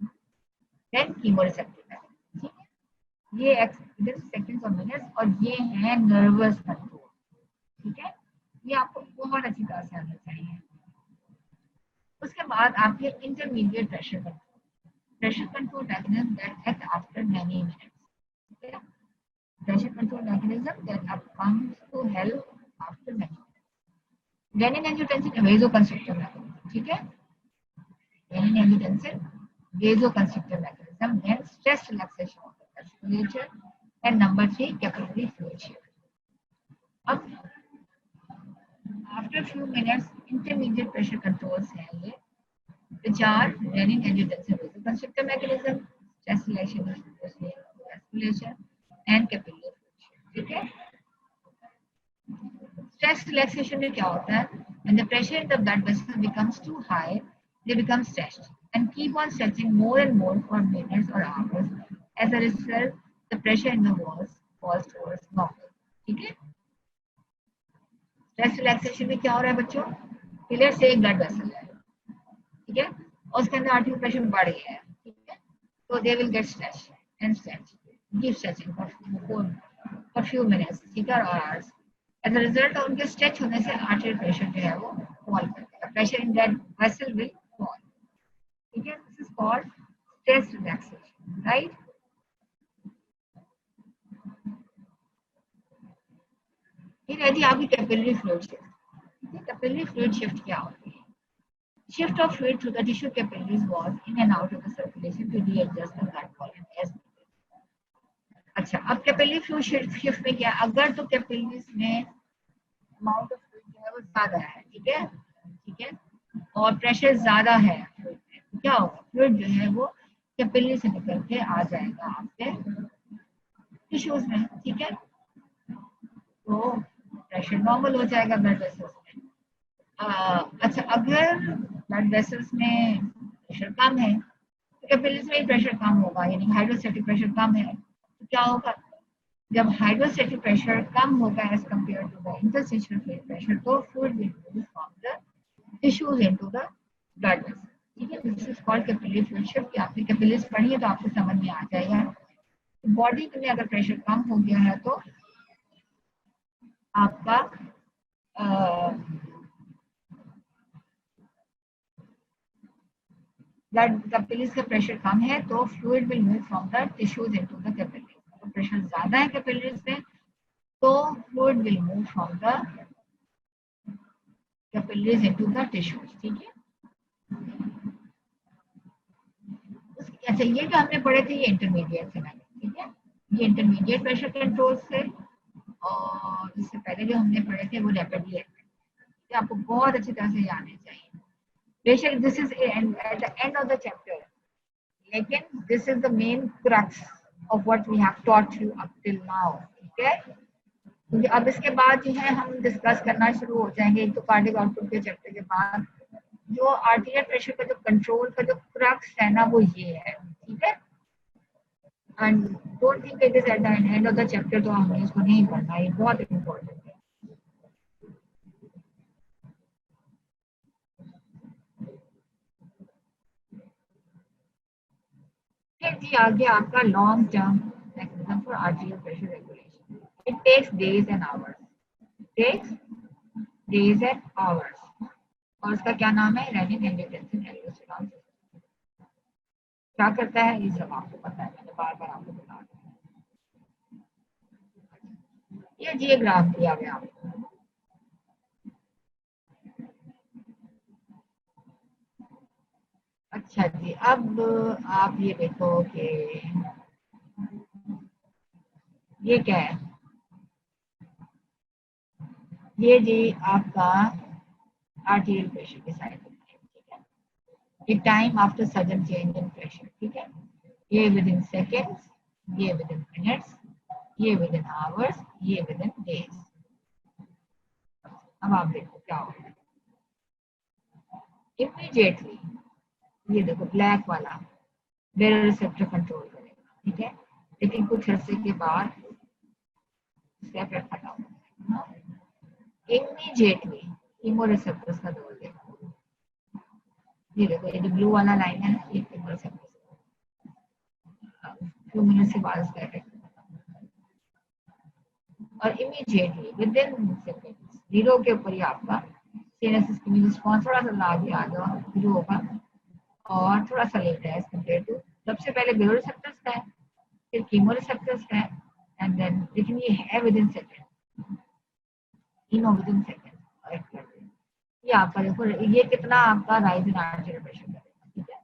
देन कीमोरेसेप्टिव मैकेनिज्म, ठीक है? ये विद इन सेकंड्स और मिनट्स, और ये है नर्वस कंट्रोल, ठीक है? ये आपको बहुत अच्छी तरह से आना चाहिए। उसके बाद आपके intermediate pressure control mechanism that act after many minutes, ठीक है? Pressure control mechanism that comes to help after many minutes. Renin angiotensin vasoconstrictive mechanism, ठीक है? Renin angiotensin vasoconstrictive mechanism, then stress relaxation of the vasculature, and number 3 capillary flow share. अब after few minutes intermediate pressure controls हैं ये, which are renin angiotensin vasoconstrictor mechanism, stress relaxation and capillary fluid, ठीक है? Stress relaxation में क्या होता है? When the pressure in the blood vessel becomes too high, they become stretched and keep on stretching more and more for minutes or hours. As a result, the pressure in the walls falls towards normal, ठीक है? Stress relaxation में क्या हो रहा है बच्चों? Clear से एक ब्लड वेसल है, ठीक है? और उसके अंदर आर्टरी प्रेशर बढ़ गया है, ठीक है? तो they will get stretch and stretch, keep stretching for few minutes, ठीक है, और आवर्स। एज अ रिजल्ट उनके स्ट्रेच होने से आर्टरी प्रेशर जो है वो फॉल करेगा, pressure in that vessel will fall, ठीक है? This is called stress relaxation, right? ये रहती है आपकी capillary fluid shift. Capillary fluid shift क्या होती है? Shift of fluid through the tissue capillaries was in and out of the circulation to readjust the blood volume as needed. अच्छा, अब capillary fluid shift में क्या, अगर तो कैपिलरीज में अमाउंट ऑफ फ्लूइड जो है वो ज्यादा है, ठीक है, ठीक है, और प्रेशर ज्यादा है फ्लूइड में, तो क्या होगा, फ्लूइड जो है वो कैपिलरी से निकल के आ जाएगा आपके टिश्यूज में, ठीक है, तो प्रेशर नॉर्मल हो जाएगा ब्लड वेसल्स में। अच्छा, अगर ब्लड वेसल्स में प्रेशर कम है तो कैपिलरीज में प्रेशर कम होगा, यानी हाइड्रोस्टैटिक प्रेशर कम है, तो क्या होगा, जब हाइड्रोस्टैटिक प्रेशर कम होगा as compared to the interstitial fluid pressure, तो fluid will move from the tissues into the blood vessel, ठीक है, this is called capillary fluid shift. आपने कैपिलरीज पढ़ी है तो आपको समझ में आ जाएगा। बॉडी में अगर प्रेशर कम हो गया है तो आपका ब्लड कैपिलरीज का प्रेशर कम है तो fluid will move from the tissues into the capillaries. तो प्रेशर ज्यादा है कैपिलरीज में तो fluid will move from the capillaries into the tissues, ठीक है। अच्छा, ये जो हमने पढ़े थे ये इंटरमीडिएट से मैंने, ठीक है, ये इंटरमीडिएट प्रेशर कंट्रोल से, और इससे पहले जो हमने पढ़े थे वो रैपिडली एक्टिव, आपको बहुत अच्छी तरह से जानने चाहिए। बेशक this is at the end of the chapter, लेकिन this is the main crux of what we have taught you up till now, ठीक है, क्योंकि अब इसके बाद जो है हम डिस्कस करना शुरू हो जाएंगे, एक तो कार्डियक आउटपुट के चैप्टर के बाद जो आर्टीरियल प्रेशर का जो कंट्रोल का जो क्रक्स है ना वो ये है, ठीक है, and don't think it is at the end of the chapter, तो हमने इसको नहीं पढ़ना, ये बहुत इंपॉर्टेंट है। फिर जी आगे आपका long term mechanism for arterial pressure regulation, it takes days and hours, takes days and hours, और उसका क्या नाम है, रेनिन एंजियोटेंसिन एल्डोस्टेरॉन। क्या करता है ये सब आपको पता है, मैंने बार बार आपको बता दिया। ये जी ग्राफ दिया गया आपको, अच्छा जी, अब आप ये देखो कि ये क्या है, ये जी आपका आर्टीरियल प्रेशर के साइड, ठीक है, ये time after sudden change in pressure, ठीक है, ये विद इन सेकेंड्स, ये विद इन मिनट्स, ये विद इन आवर्स, ये विद इन डेज। अब आप देखो क्या होगा, इमीडिएटली ये देखो ब्लैक वाला बेरो रिसेप्टर कंट्रोल करेगा, ठीक है, लेकिन कुछ अर्से के बाद इसका इफेक्ट खत्म हो जाएगा। इमीडिएटली कीमोरिसेप्टर्स का दौर देखो, ये देखो ये जो ब्लू वाला लाइन है ये कीमोरिसेप्टर्स, फ्यू मिनट्स के बाद इसका इफेक्ट, और immediately with in seconds zero के ऊपर ही आपका सीनस की रिस्पॉन्स थोड़ा सा आगे आ जाओ शुरू होगा, और थोड़ा सा लेट है एज कम्पेयर टू, सबसे पहले बेरो रिसेप्टर्स का है, फिर कीमोरिसेप्टर्स का है, एंड देन, लेकिन ये है विद इन सेकेंड, तीनों विद इन सेकेंड। ये आपका देखो ये कितना आपका राइज इन आर्टेरियल प्रेशर करेगा, ठीक है,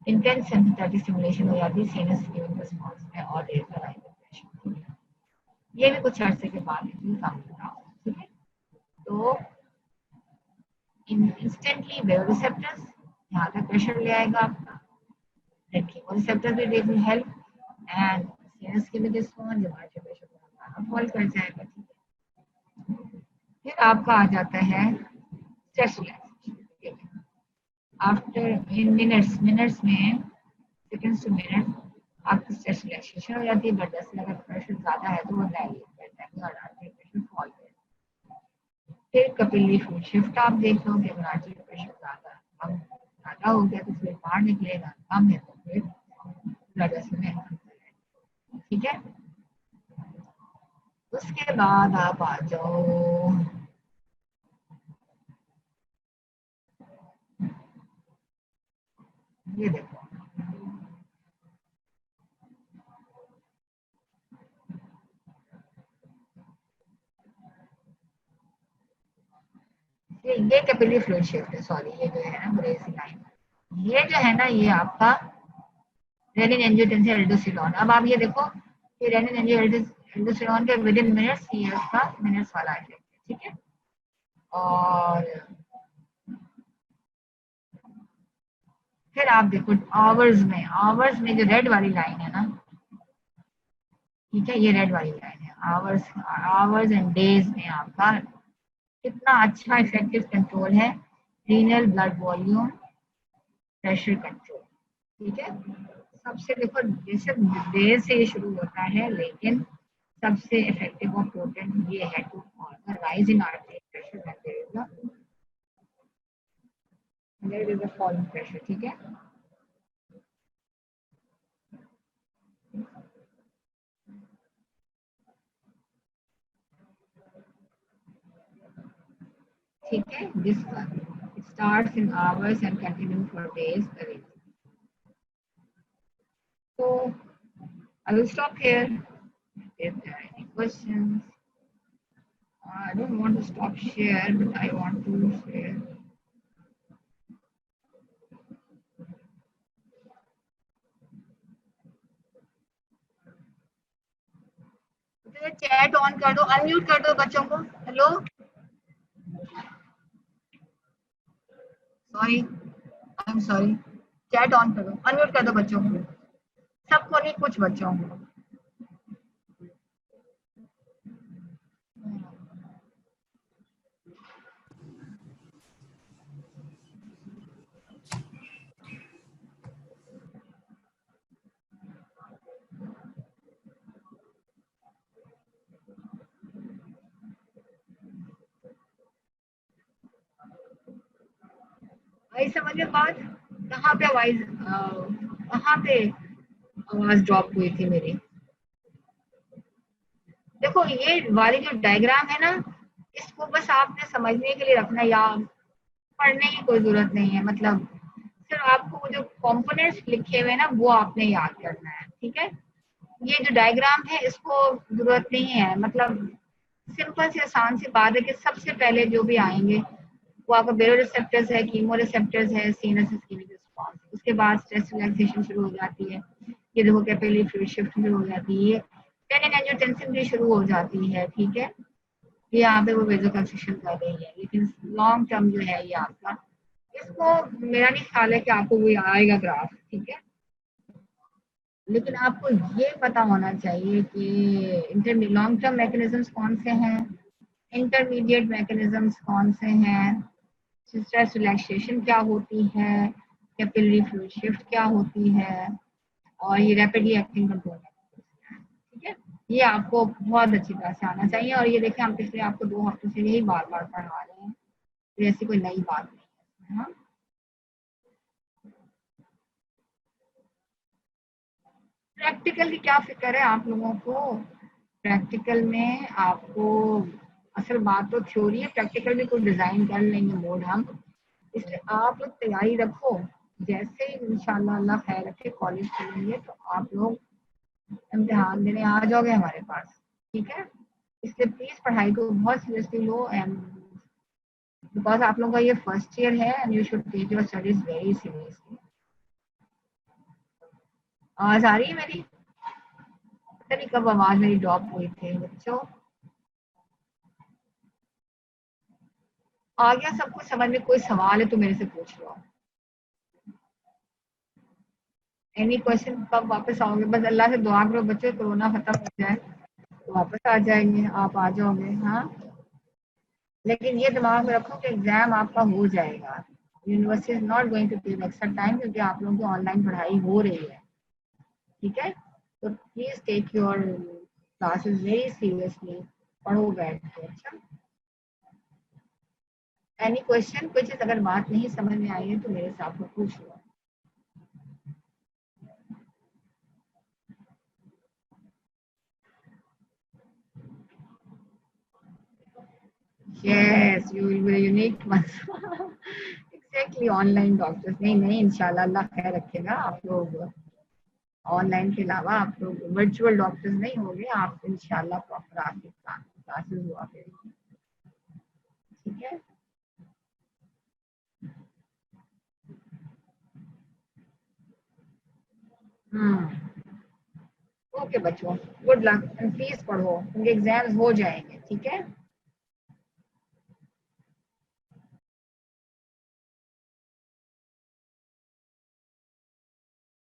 इंटेंस सिंपैथेटिक स्टिमुलेशन हो जाती है सीनस गिवन रिस्पांस में, और there is rise in pressure, ठीक है, ये भी कुछ अर्से के बाद कम होगा, ठीक है, तो इंस्टेंटली वेरोरिसेप्टर्स यहाँ तक प्रेशर ले आएगा आपका, देन कीमोरिसेप्टर्स भी they will help, and sinus given response जब आर्टेरियल प्रेशर को फॉल कर जाएगा, ठीक है, फिर आपका आ जाता है stress relaxation, after in minutes में, सेकंड्स टू मिनट आपकी स्ट्रेस रिलैक्सेशन हो जाती है, बट अगर प्रेशर ज्यादा है तो वो डायलेट करता है और आर्टेरियल प्रेशर फॉल करता है। फिर कैपिलरी फ्लूइड शिफ्ट आप देख लो कि अगर आर्टेरियल प्रेशर ज्यादा हो गया तो फिर बाहर निकलेगा, कम है तो फिर ब्लड वेसल में अंदर है, ठीक है। उसके बाद आप आ जाओ, ये देखो ये कैपिलरी फ्लूइड शिफ्ट है, सॉरी ये जो है ना ब्रेसी लाइन, ये जो है ना ये आपका रेनिन एंजियोटेंसिन एल्डोस्टेरोन। अब आप ये देखो कि रेनिन एल्डोस्टेरोन के विद इन मिनट्स ये उसका मिनट्स वाला इफेक्ट है, ठीक है। और फिर आप देखो आवर्स में जो रेड वाली लाइन है ना, ठीक है, ये रेड वाली लाइन है आवर्स एंड डेज में आपका कितना अच्छा इफेक्टिव कंट्रोल है renal blood volume pressure control, ठीक है। सबसे देखो जैसे देर से ये शुरू होता है लेकिन सबसे इफेक्टिव और पोटेंट ये है to rise in artery pressure there is a fall in pressure, ठीक है। ठीक है, this one it starts in hours and continue for days away. So I will stop here. If there are any questions, I don't want to stop share, but I want to share. Chat on कर दो, unmute कर दो बच्चों को। Hello, sorry, I am sorry, chat on कर दो, unmute कर दो बच्चों को, सबको नहीं, कुछ बच्चों को। आई समझ में बात? कहाँ पे आवाज कहाँ पे आवाज ड्रॉप हुई थी मेरी? देखो ये वाली जो डायग्राम है ना, इसको बस आपने समझने के लिए रखना, या पढ़ने की कोई जरूरत नहीं है। मतलब सिर्फ आपको वो जो कंपोनेंट्स लिखे हुए हैं ना वो आपने याद करना है, ठीक है। ये जो डायग्राम है इसको जरूरत नहीं है, मतलब सिंपल सी आसान सी बात है कि सबसे पहले जो भी आएंगे वो आपका बेरो रिसेप्टर्स है, कीमो रिसेप्टर्स है, सीनस इस्केमिक रिस्पांस, उसके बाद स्ट्रेस रिलैक्सेशन शुरू हो जाती है। ये देखो कैपिलरी फ्लूइड शिफ्ट शुरू हो जाती है, रेनिन एंजियोटेंसिन भी शुरू हो जाती है, ठीक है। ये यहाँ पे वो वेजोकंस्ट्रिक्शन कर रही है, लेकिन लॉन्ग टर्म जो है ये आपका, इसको मेरा नहीं ख्याल है कि आपको वो आएगा ग्राफ, ठीक है। लेकिन आपको ये पता होना चाहिए कि इंटर लॉन्ग टर्म मैकेनिज्म्स कौन से हैं, इंटरमीडिएट मैकेनिज्म्स कौन से हैं, स्ट्रेस रिलैक्सेशन क्या होती है, कैपिलरी फ्लूइड शिफ्ट क्या होती है, और ये रैपिडली एक्टिंग कंट्रोल, ठीक है। ये आपको बहुत अच्छी तरह से आना चाहिए। और ये देखें हम पिछले आपको 2 हफ्तों से यही बार बार पढ़ा रहे हैं, तो ऐसी कोई नई बात नहीं है। हाँ, प्रैक्टिकल की क्या फिक्र है आप लोगों को? प्रैक्टिकल में आपको असल बात तो थ्योरी है, प्रैक्टिकल भी कोई डिजाइन कर लेंगे मोड हम, इसलिए आप लोग तैयारी रखो। जैसे ही इंशाल्लाह अल्लाह खैर रखे कॉलेज खुलेंगे तो आप लोग इम्तिहान देने आ जाओगे हमारे पास, ठीक है। इसलिए प्लीज पढ़ाई को बहुत सीरियसली लो, एंड बिकॉज आप लोगों का ये फर्स्ट ईयर है and you should take your studies very seriously. आवाज आ रही है मेरी? पता नहीं कब आवाज मेरी ड्रॉप हुई थी बच्चों। आ गया सब कुछ समझ में? कोई सवाल है तो मेरे से पूछ लो। Any question? कब वापस आओगे? बस अल्लाह से दुआ करो बच्चों कोरोना खत्म हो जाए तो वापस आ जाएंगे, आप आ जाओगे। हाँ, लेकिन ये दिमाग में रखो कि एग्जाम आपका हो जाएगा। University is not going to take extra time, क्योंकि आप लोगों की ऑनलाइन पढ़ाई हो रही है, ठीक है। तो please take your classes very seriously, पढ़ो बैठ के। अच्छा, एनी क्वेश्चन? कोई चीज अगर बात नहीं समझ में आई है तो मेरे से आपको पूछ लो। Yes, you will be unique one. Exactly, online doctors नहीं, नहीं, इंशाल्लाह अल्लाह खैर रखेगा। आप लोग ऑनलाइन के अलावा आप लोग वर्चुअल डॉक्टर्स नहीं होंगे, आप इंशाल्लाह प्रॉपर आपकी क्लासेस हुआ करेंगी, ठीक है। ओके बच्चों, गुड लक एंड प्लीज पढ़ो, उनके एग्जाम्स हो जाएंगे, ठीक है।